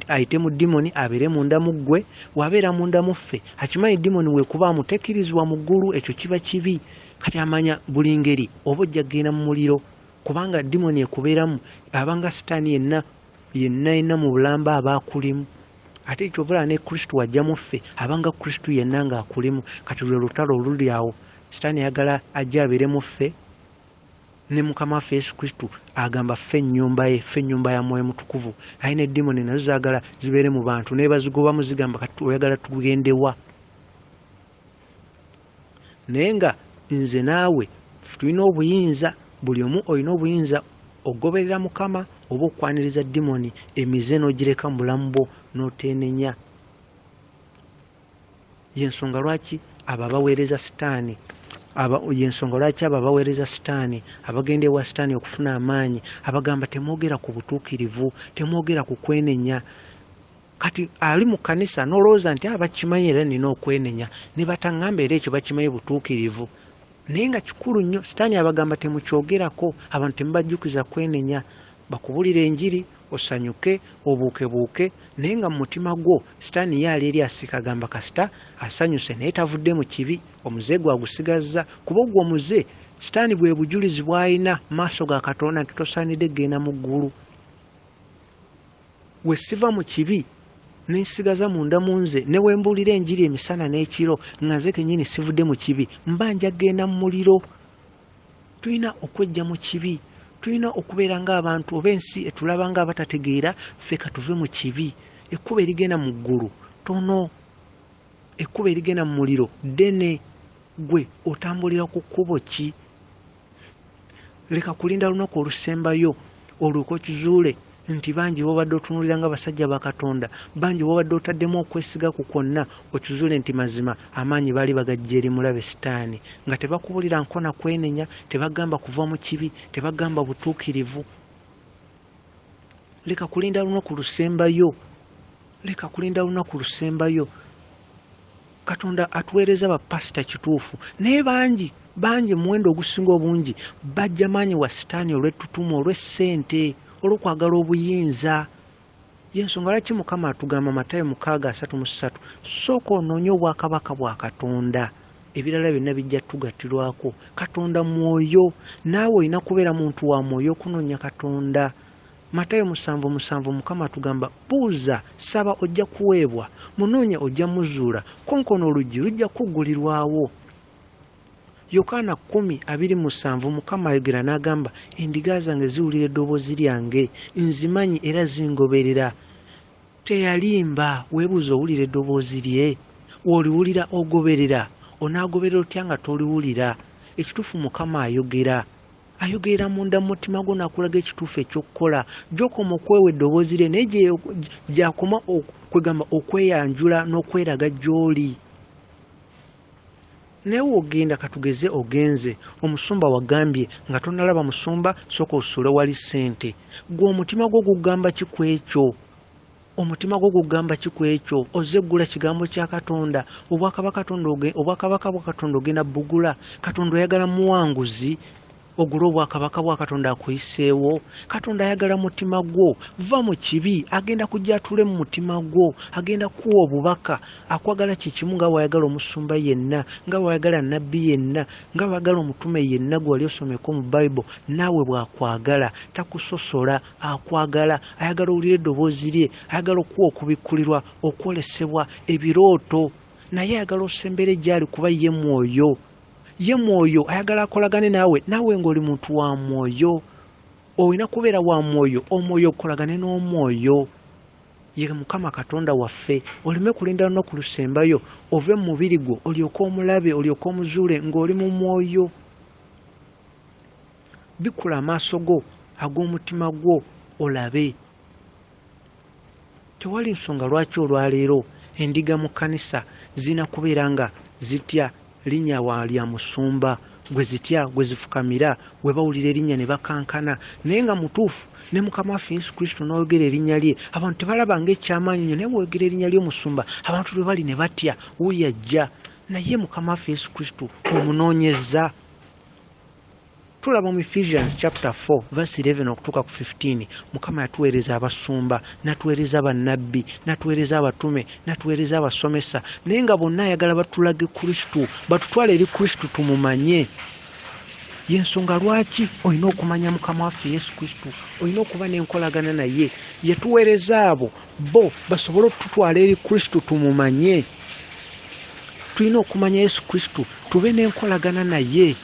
ayite mu demoni abeere munda mu ggwe. Wabeera munda mu ffe akimanyi demoni weekubaamu tekkirizibwa mu ggulu, ekyo kiba kibi. Kati amanya buli ngeri oba ojja kgenda mu muliro kubanga demoni ekubeeramu abanga sitaani yenna mu bulamba aba akulimu. Ate ekyovula ne Kristo wajja mu ffe abanga Kristo yenna ng'akulimu. Kati lwe lutalo oluli awo. Sitaani ayagala ajja abeere mu ffe ne Mukama waffe Yesu Kristo agamba ffe ennyumba ye, ffe ennyumba ya Mwoyo Mutukuvu. Ayina demoni nazo zaagala zibeere mu bantu naye bazigobamu zigamba kati oyagala tugendewa. Naye nga nze naawe tulina obuyinza, buli omu olina obuyinza ogoberera Mukama oba okwaniriza demoni emize n'ogireka mu bulamu bwo n'oteenenya. Yensonga lwaki abo baweereza sitaani, abagenda ewa sitaani okufuna amaanyi, abagamba temwogera ku butuukirivu, temwogera ku kwenenya. Kati ali mu kkanisa n'olowooza nti abakimanyi era nina okwenenya, ne bataŋŋamba era ekyo bakimanyi butuukirivu. Naye nga kikulu nnyo sitaani abagamba temukyogerako, abantu temubajjukiza kwenenya. Bakubulira enjiri osanyuke obuukebuuke, naye nga mu mutima gwo sitaani ye ali eri asika agamba kasita asanyuse naye tavudde mu kibi, omuze gwagusigazza. Kuba ogwo omuze sitaani bwe bujulizi bw'alina maaso ga Katonda nti tosaanidde kgenda mu ggulu. We siva mu kibi nensigaza munda mu nze ne we mbuulira enjiri emisana n'ekiro nga nze kennyini sivudde mu kibi, mba nja kgenda mu muliro. Tulina okwejja mu kibi, tulina okubeera ng'abantu oba ensi etulaba nga abatategeera ffe katuve mu kibi. Ekkuba erigenda mu ggulu tono, ekkuba erigenda mu muliro ddene. Gwe otambulira ku kkubo ki? Leka kulinda lunaku olusembayo olyoke okizuule nti bangi bobadde otunuulira nga basajja ba Katonda, bangi bobadde otaddemu okwesiga ku kwonna, okizuule nti mazima amaanyi baali bagajja eri mulabe sitaani, nga tebakubulira nkona kwenenya, tebagamba kuva mu kibi, tebagamba butuukirivu. Leka kulinda lunaku lusembayo. Katonda atuweereza bapasita kituufu, naye bangi muwendo ogusinga obungi bajja maanyi wa sitaani olw'ettutumu, olw'essente, olw'okwagala obuyinza. Yensonga lwaki Mukama atugamba Matayo 6:33 sooka onoonye obwakabaka bwa Katonda, ebirala byonna bijja tugattirwako. Katonda mwoyo, naawe olina kubeera muntu wa mwoyo okunoonya Katonda. Matayo 7:7 Mukama atugamba buuza, saba ojja kuweebwa, munoonya ojja muzuula, konkona oluggi lujja kuggulirwawo. Yokaana 10:27 Mukama ayogera n'agamba endiga zange ziwulira eddoboozi lyange, nzimanyi era zingoberera. Teyalimba, weebuuza owulira eddoboozi lye, w'oliwulira ogoberera, onaagoberera otya nga toliwulira? Ekituufu Mukama ayogera munda mu mutima gwo n'akulaga ekituufu eky'okukola. Gy'okoma okwewa eddoboozi lye naye gy'akoma kwegamba okweyanjula n'okweraga gy'oli. Naye ogenda katugeze ogenze, omusumba wagambye nga tonalaba musumba sooka osuule wali ssente. Gwe omutima gwo gugamba kikwekyo. Omutima gwo gugamba kikwekyo. Ozeggula kigambo kya Katonda. Obwakabaka bwa Katonda ogenda bugula. Katonda oyagala muwanguzi. Ogula obwakabaka bwa Katonda akuyiseewo. Katonda ayagala mutima gwo. Va mu kibi, agenda kujja atule mu mutima gwo, agenda kuwa obubaka. Akwagala kikimu nga wayagala omusumba yenna, nga wayagala nabbi yenna, nga wayagala omutume yenna gwe wali osomeko mu Bible. Naawe bw'akwagala takusosola, akwagala, ayagala owulire eddoboozi lye, ayagala okuwa okubikkulirwa, okwolesebwa ebirooto. Naye ayagala osembere gy'ali kuba ye mwoyo. Ye mwoyo ayagala akolagane naawe ng'oli muntu wa mwoyo. Olina kubeera wa mwoyo, omwoyo okolagane n'omwoyo. Ye Mukama Katonda waffe. Oleme kulinda no kulusembayo ove mu mubiri gwo olyoke omulabe, olyoke omuzuule ng'oli mu mwoyo. Bikula amaaso go ag'omutima gwo olabe. Tewali nsonga lwaki olwaleero endiga mu kkanisa zina kubeera nga zitya linnya lya musumba, gwe zitya, gwe zifukamira, we bawulira erinnya ne bakankana. Naye nga mutuufu ne Mukama waffe Yesu Kristo n'oyogera erinnya lye, abantu tebalaba ng'ekyamaanyi nnyo, naye bw'oyogera erinnya ly'omusumba abantu lwe bali ne batya, wuuyo ajja. Naye Mukama waffe Yesu Kristo omunoonyeza. Tulaba mu Ephesians 4:11 okutuuka ku 15 Mukama yatuweereza abasumba, natuweereza bannabbi, natuweereza abatume, natuweereza abasomesa, naye nga bonna ayagala batulage Kristo, batutwale eri Kristo tumumanye. Yensonga lwaki olina okumanya Mukama waffe Yesu Kristo, olina okuba n'enkolagana naye. Yatuweereza abo bo basobole okututwala eri Kristo tumumanye. Tulina okumanya Yesu Kristo, tube n'enkolagana naye.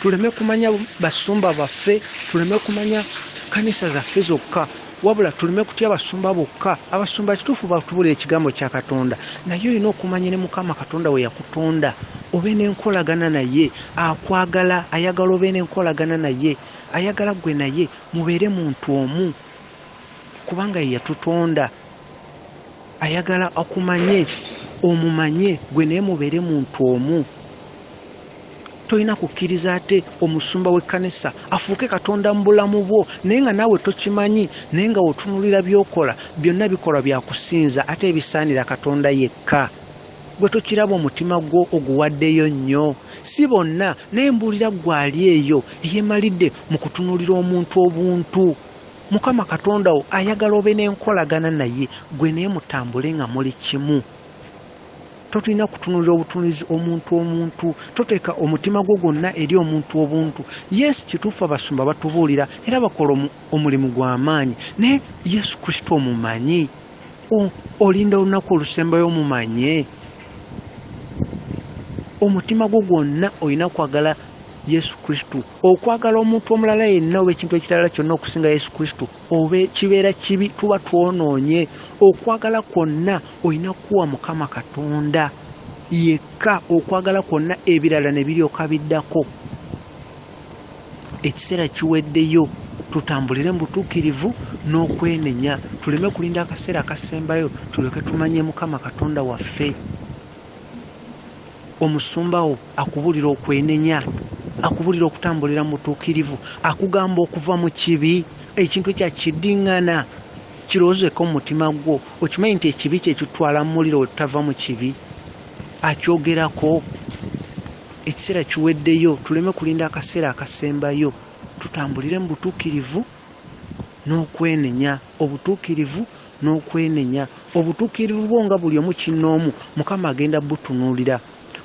Tuleme kumanya basumba baffe, tuleme kumanya kanisa zaffe zokka, wabula tuleme kutya basumba bokka. Abasumba kituufu batubulira ekigambo kya Katonda, naye olina okumanya ne Mukama Katonda we yakutonda, obe n'enkolagana naye. Akwagala, ayagala obe n'enkolagana naye, ayagala gwe naye mubeere muntu omu, kubanga ye yatutonda. Ayagala okumanye, omumanye, gwe naye mubeere muntu omu. Tolina kukkiriza ate omusumba w'ekkanisa afuuke Katonda mu bulamu bwo, naye nga naawe tokimanyi, naye nga otunulira by'okola byonna bikolwa bya kusinza ate ebisaanira Katonda yekka. Gwe tokiraba omutima gwo oguwaddeyo nnyo. Si bonna, naye mbuulira gwali eyo eyeemalidde mu kutunulira omuntu obuntu. Mukama Katonda wo ayagala obe n'enkolagana naye, gwe naye mutambule nga muli kimu. Totulina kutunulira obutunulizi omuntu, toteeka omutima gwo gwonna eri omuntu obuntu. Yesu kituufu abasumba batubuulira era bakola omulimu gw'amaanyi, naye Yesu Kristo omumanyi. Olinda olunaku olusembayo omumanye. Omutima gwo gwonna olina kwagala Yesu Kristo. Okwagala omuntu omulala yenna oba ekintu ekirala kyonna okusinga Yesu Kristo oba kibeera kibi, tuba twonoonye. Okwagala kwonna olina kuwa Mukama Katonda yekka. Okwagala kwonna ebirala ne biryoka biddako. Ekiseera kiweddeyo, tutambulire mu butuukirivu n'okwenenya. Tuleme kulinda akaseera akasembayo, tulyoke tumanye Mukama Katonda waffe. Omusumbawo akubuulira okwenenya, akubuulira okutambulira mu butuukirivu, akugamba okuva mu kibi. Ekintu ekya kiddiŋŋana kirowoozeko mu mutima gwo. Okimanyi nti ekibi kye kitwala mu muliro otava mu kibi. Akyogerako. Ekiseera kiweddeyo, tuleme kulinda akaseera akasembayo, tutambulire mu butuukirivu n'okwenenya, obutuukirivu n'okwenenya. Obutuukirivu bwo nga buli omu kinnoomu, Mukama agenda butunuulira.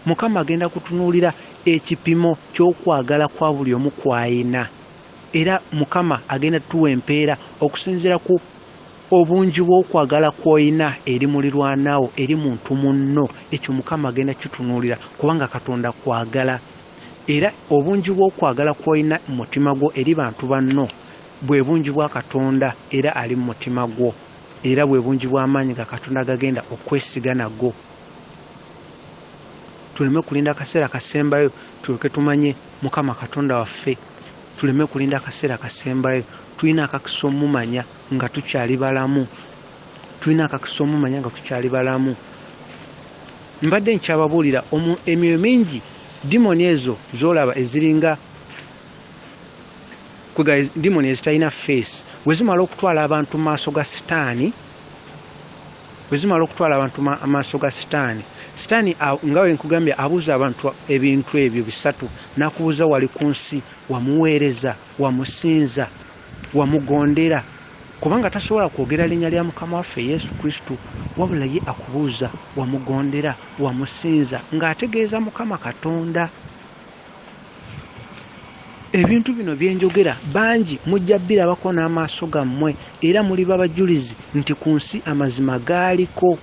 Mukama agenda kutunuulira ekipimo ky'okwagala kwa buli omu kwayina, era Mukama agenda tuwa empeera okusinziira ku obungi bw'okwagala kw'oyina eri mulirwanaawo, eri muntu munno. Ekyo Mukama agenda kitunuulira kubanga Katonda kwagala, era obungi bw'okwagala kw'oyina mu mutima gwo eri bantu banno bwe bungi bwa Katonda era ali mu mutima gwo, era bwe bungi bw'amaanyi ga Katonda gagenda okwesiga nago. Tuleme kulinda akaseera kasembayo tuleke tumanye Mukama Katonda waffe. Tuleme kulinda akaseera kasembayo, tulina akakisa omumanya nga tukyali balamu. Tulina akakisa omumanya nga tukyali balamu. Mbadde nkyababuulira emyoyo mingi dimoni ezo zolaba eziringa dimoni ezitalina face, wezimala okutwala abantu maaso ga Sitaani, Sitaani nga we nkugambye abuuza abantu ebintu ebyo bisatu, nakubuuza wali ku nsi, wamuweereza, wamusinza, wamugondera, kubanga tasobola kwogera linnya lya Mukama waffe Yesu Kristo, wabula ye akubuuza wamugondera, wamusinza, ng'ategeeza Mukama Katonda. Ebintu bino byenjogera bangi mujja birabako n'amaaso gammwe, era muli babajulizi nti ku nsi amazima gaaliko.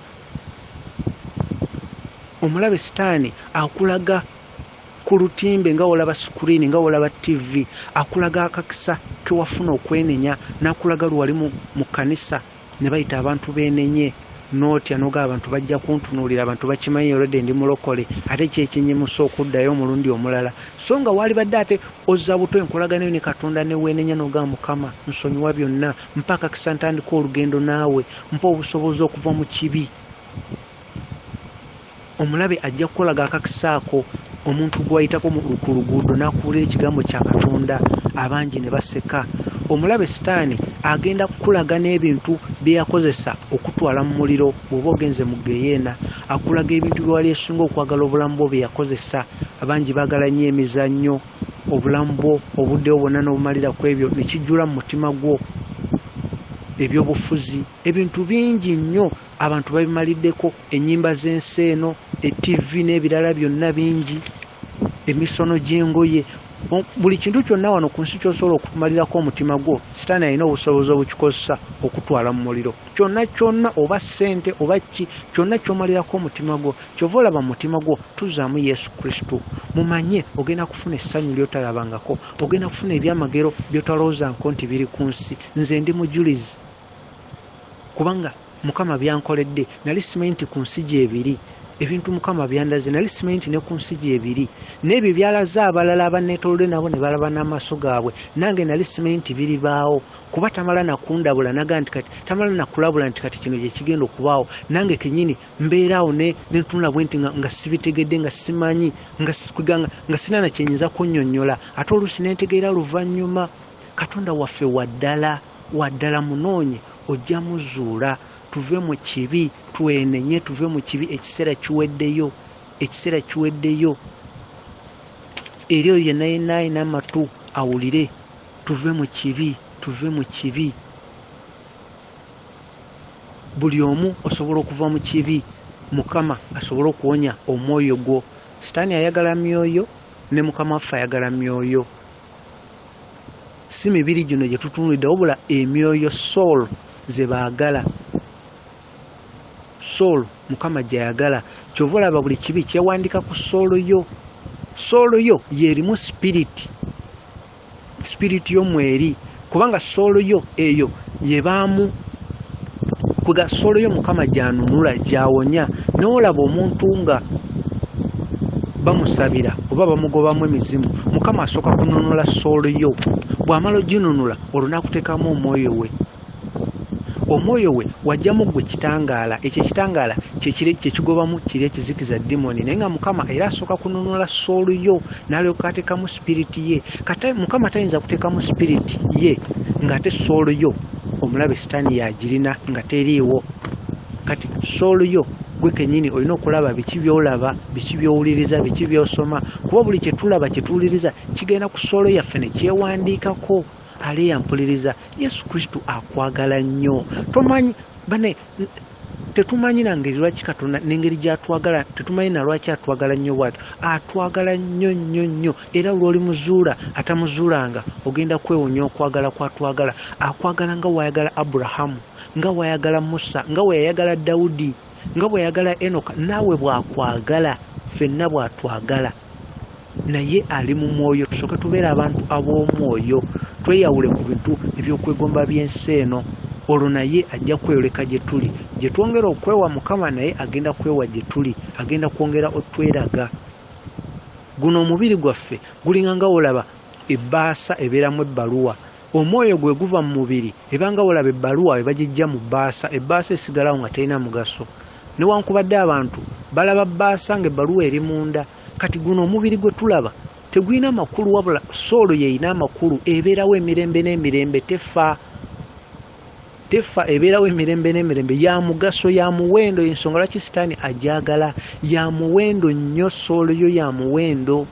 Omulabe Sitaani akulaga ku lutimbe nga olaba screen, nga olaba TV, akulaga akakisa ke wafuna okwenenya, nakulaga lwali mu kanisa ne bayita abantu benenye, notya noga abantu bajja kuntunuulira, abantu bakimanyi already ndi mulokole, ate kyekinyimusa okuddayo omulundi omulala. So nga wali badde ate ozza buto enkolagano ne Katonda ne weenenya noga Mukama nsonyiwa byonna, mpaka kisantandika olugendo naawe, mpa obusobozi okuva mu kibi. Omulabe ajja kukolaga akakisaako, omuntu gwayitako ku luguudo n'akuwulira ekigambo kya Katonda, abangi ne baseka. Omulabe Sitaani agenda kukulaga n'ebintu bye yakozesa okutwala mu muliro bw'oba ogenze mu Geyeena, akulaga ebintu bye wali esinga okwagala obulamu bwo bye yakozesa. Abangi baagala nnyo emizannyo, obulamu bwo obuddewo bwonna n'obumalira ku ebyo ne kijjula mu mutima gwo, ebyobufuzi, ebintu bingi nnyo abantu babimaliddeko, ennyimba z'ensi eno, TV n'ebirala byonna bingi, emisono gy'engoye, buli kintu kyonna wano ku nsi ky'osobola okumalirako omutima gwo, Sitaani alina obusobozi obukikozesa okutwala mu muliro. Kyonna kyonna, oba ssente oba ki, kyonna ky'omalirako omutima gwo, kyova olaba mu mutima gwo tuzaamu Yesu Kristo. Mumanye ogenda kufuna essanyu ly'otalabangako, ogenda kufuna ebyamagero by'otalowoozangako nti biri ku nsi. Nze ndi mujulizi kubanga Mukama byankoledde, nali simanyi nti ku nsi gyebiri. Ebintu Mukama byandaze, nali simanyi nti ne ku nsi gyebiri. N'ebyo byalaze abalala abanneetoolodde nabo ne balaba n'amaaso gaabwe, nange nali simanyi nti biribaawo, kuba tamala nakundabula naga nti kati tamala nakulabula nti kati kino gye kigenda okubaawo. Nange kennyini mbeeraawo ne ntunula bwe nti nga sibitegedde, nga simanyi, nga sina na kyenyinza kunnyonnyola, ate oluusi ne ntegeera luvannyuma. Katonda waffe waddala munoonye, ojja muzuula. Tuve mu kibi, twenenye, tuve mu kibi. Ekiseera kiweddeyo, ekiseera kiweddeyo. Eri oyo yenna ayina amatu awulire. Tuve mu kibi, tuve mu kibi. Buli omu osobola okuva mu kibi, Mukama asobola okuwonya omwoyo gwo. Sitaani ayagala myoyo ne Mukama waffe ayagala myoyo. Si mibiri gino gye tutunulidde, wabula emyoyo, soul ze baagala. Soul Mukama gy'ayagala. Kyova olaba buli kibi kyewandika ku soolo yo. Soolo yo yerimu spirit y'omweri, kubanga soolo yo eyo yebaamu kuga soolo yo Mukama gyanunula, gyawonya. N'olaba omuntu nga bamusabira oba bamugobamu emizimu, Mukama asooka kununula soolo yo. Bw'amala oginunula, olwo n'akuteekamu omwoyo we. Omwoyo we wajjamu gwe kitangaala. Ekyo ekitangaala kyekigobamu kiri ekizikiza dimoni, naye nga Mukama era asooka kununula soolo yo n'alyoka ateekamu sipiriti ye. Kati Mukama tayinza kuteekamu sipiriti ye ng'ate soolo yo omulabe Sitaani yagirina nga teriiwo. Kati soolo yo gwe kennyini olina okulaba biki by'olaba, biki by'owuliriza, biki by'osoma, kuba buli kye tulaba kye tuwuliriza kigenda ku soolo yaffe ne kyewandiikako. ali yampuliriza. Yesu Kristo akwagala nnyo. Tomanyi bane tetumanyi na ngeri lwaki Katonda n'engeri gy'atwagala, tetumanyi na lwaki atwagala nnyo bw'atyo. Atwagala nnyo nnyo nnyo, era lw'oli muzuula atamuzuulanga ogenda kwewunya okwagala kwatwagala. Akwagala nga wayagala Aburahamu, nga wayagala Musa, nga wayagala Dawudi, nga wayagala Enoka. Naawe bw'akwagala, ffenna bw'atwagala. Naye ali mu mwoyo. Tusooke tubeere abantu ab'omwoyo, tweyawule ku bintu ebyokwegomba by'ensi eno. Olwo naye ajja kweyoleka gye tuli. Gye twongera okwewa Mukama naye agenda kwewa gye tuli, agenda kwongera otweraga. Guno omubiri gwaffe gulinga nga olaba ebbaasa ebeeramu ebbaluwa. Omwoyo gwe guva mu mubiri, ebanga olaba ebbaluwa ebagijja mu bbaasa, ebbaasa esigalawo nga terina mugaso. Newankubadde abantu balaba bbaasa ng'ebbaluwa eri munda. Kati guno omubiri gwe tulaba tegulina makulu, wabula soolo yeeyina amakulu. Ebeerawo emirembe n'emirembe, tefa ebeerawo emirembe n'emirembe. Ya mugaso, ya muwendo. Ensonga lwaki Sitaani ajagala. Ya muwendo nnyo soolo yo, ya muwendo.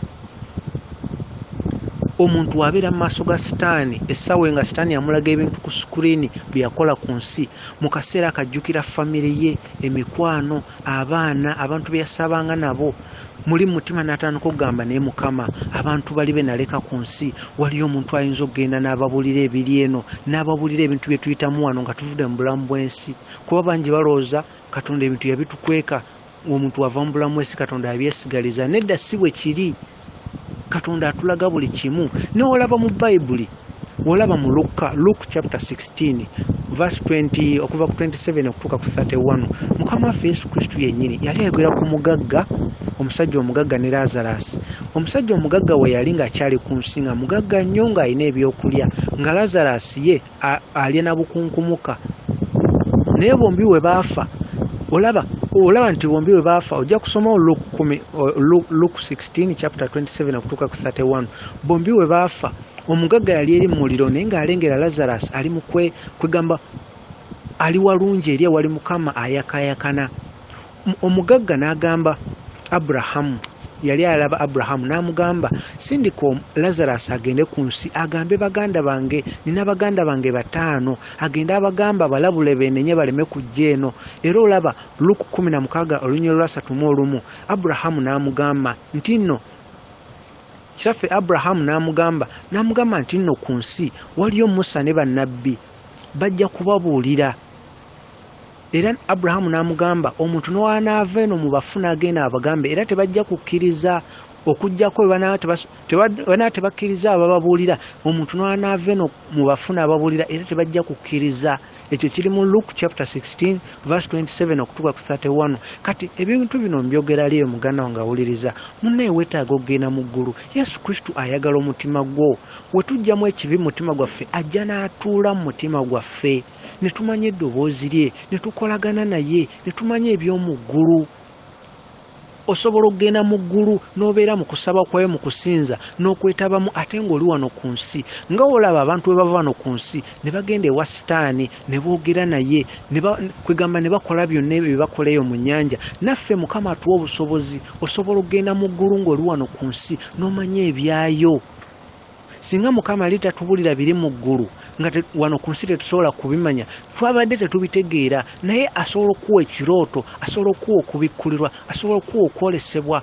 Omuntu abeera mu maaso ga Sitaani essaawa nga Sitaani yamulaga ebintu ku sikuriini bye yakola ku nsi, mu kaseera akajjukira famire ye, emikwano, abaana, abantu be yasabanga nabo. Muli mutima n'atandika okugamba naye Mukama, abantu bali be naleka ku nsi, waliyo omuntu ayinza okugenda n'ababuulira ebiri eno, n'ababuulira ebintu bye tuyitamu wano nga tuvudde mu bulamu bw'ensi. Kuba bangi balowooza Katonda ebintu yabitukweka, omuntu wava mu bulamu bw'ensi Katonda yabyesigaliza. Nedda si bwe kiri. Katonda atulaga buli kimu. N'olaba mu Bayibuli, olaba mu Luke chapter 16 verse 20 okuva ku 27 okutuuka ku 31, Mukama waffe Yesu Kristo yennyini yali ayogera ku mugagga, omusajja omugagga ne Lazarus. Omusajja omugagga we yali ng'akyali ku nsi, nga mugagga nnyo ng'alina ebyokulya, nga Lazarus ye alya na bukunkumuka. Naye bombi we baafa, olaba nti bombi we baafa. Ojja kusomawo Luke 16 chapter 27 okutuuka ku 31. Bombi we baafa. Omugagga yali eri mu muliro, naye ng'alengera Lazarus ali mu kwegamba ali walungi eri wali Mukama ayakayakana. Omugagga n'agamba Aburahamu, yali alaba Aburahamu, n'amugamba sindika Lazarus agende ku nsi agambe baganda bange, nina baganda bange 5, agende abagamba balabule beenenye baleme kujja eno. Era olaba Luke 16 olunyiro lwa 31, Aburahamu n'amugamba nti nno kitaffe Aburahamu n'amugamba nti nno ku nsi waliyo Musa ne bannabbi bajja kubabuulira. Era Aburahamu n'amugamba omuntu n'wanaava eno mu bafu n'agenda abagambe, era tebajja kukkiriza okujjako bwe tebakkiriza abababuulira. Omuntu n'wanaava eno mu bafu n'ababuulira, era tebajja kukkiriza. Ekyo kiri mu Luke chapter 16 verse 27 okutuuka ku 31. Kati ebintu bino mbyogera liyo muganda wange awuliriza. Munnaye weetaaga okugenda mu ggulu. Yesu Kristo ayagala omutima gwo. We tujjamu ekibi mu mutima gwaffe, ajja n'atuula mu mutima gwaffe, ne tumanya eddoboozi lye, ne tukolagana naye, ne tumanya eby'omu ggulu. Osobola okugenda mu ggulu n'obeera mu kusaba kwayo, mu kusinza n'okwetabamu, ate ng'oli wano ku nsi. Nga olaba abantu bwe bava wano ku nsi ne bagenda ewa Sitaani ne boogera naye, kwegamba ne bakola byonna ebyo bye bakoleyo mu nnyanja. Naffe Mukama atuwa obusobozi. Osobola okugenda mu ggulu ng'oli wano ku nsi n'omanya ebyayo. Singa Mukama ali tatubulira biri mu ggulu, nga wano ku nsi tetusobola kubimanya, twabadde tetubitegeera, naye asobola okuwa ekirooto, asobola okuwa okubikkulirwa, asobola okuwa okwolesebwa.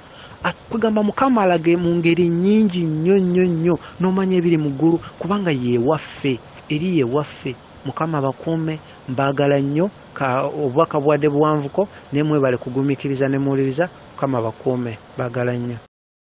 Kwegamba Mukama alage mu ngeri nnyingi nnyo nnyo nnyo n'omanya ebiri mu ggulu, kubanga yeewaffe, eri yeewaffe. Mukama bakuume, mbaagala nnyo. Obubaka bwadde buwanvuko, naye mwebale kugumiikiriza ne muwuliriza. Mukama bakuume, baagala nnyo.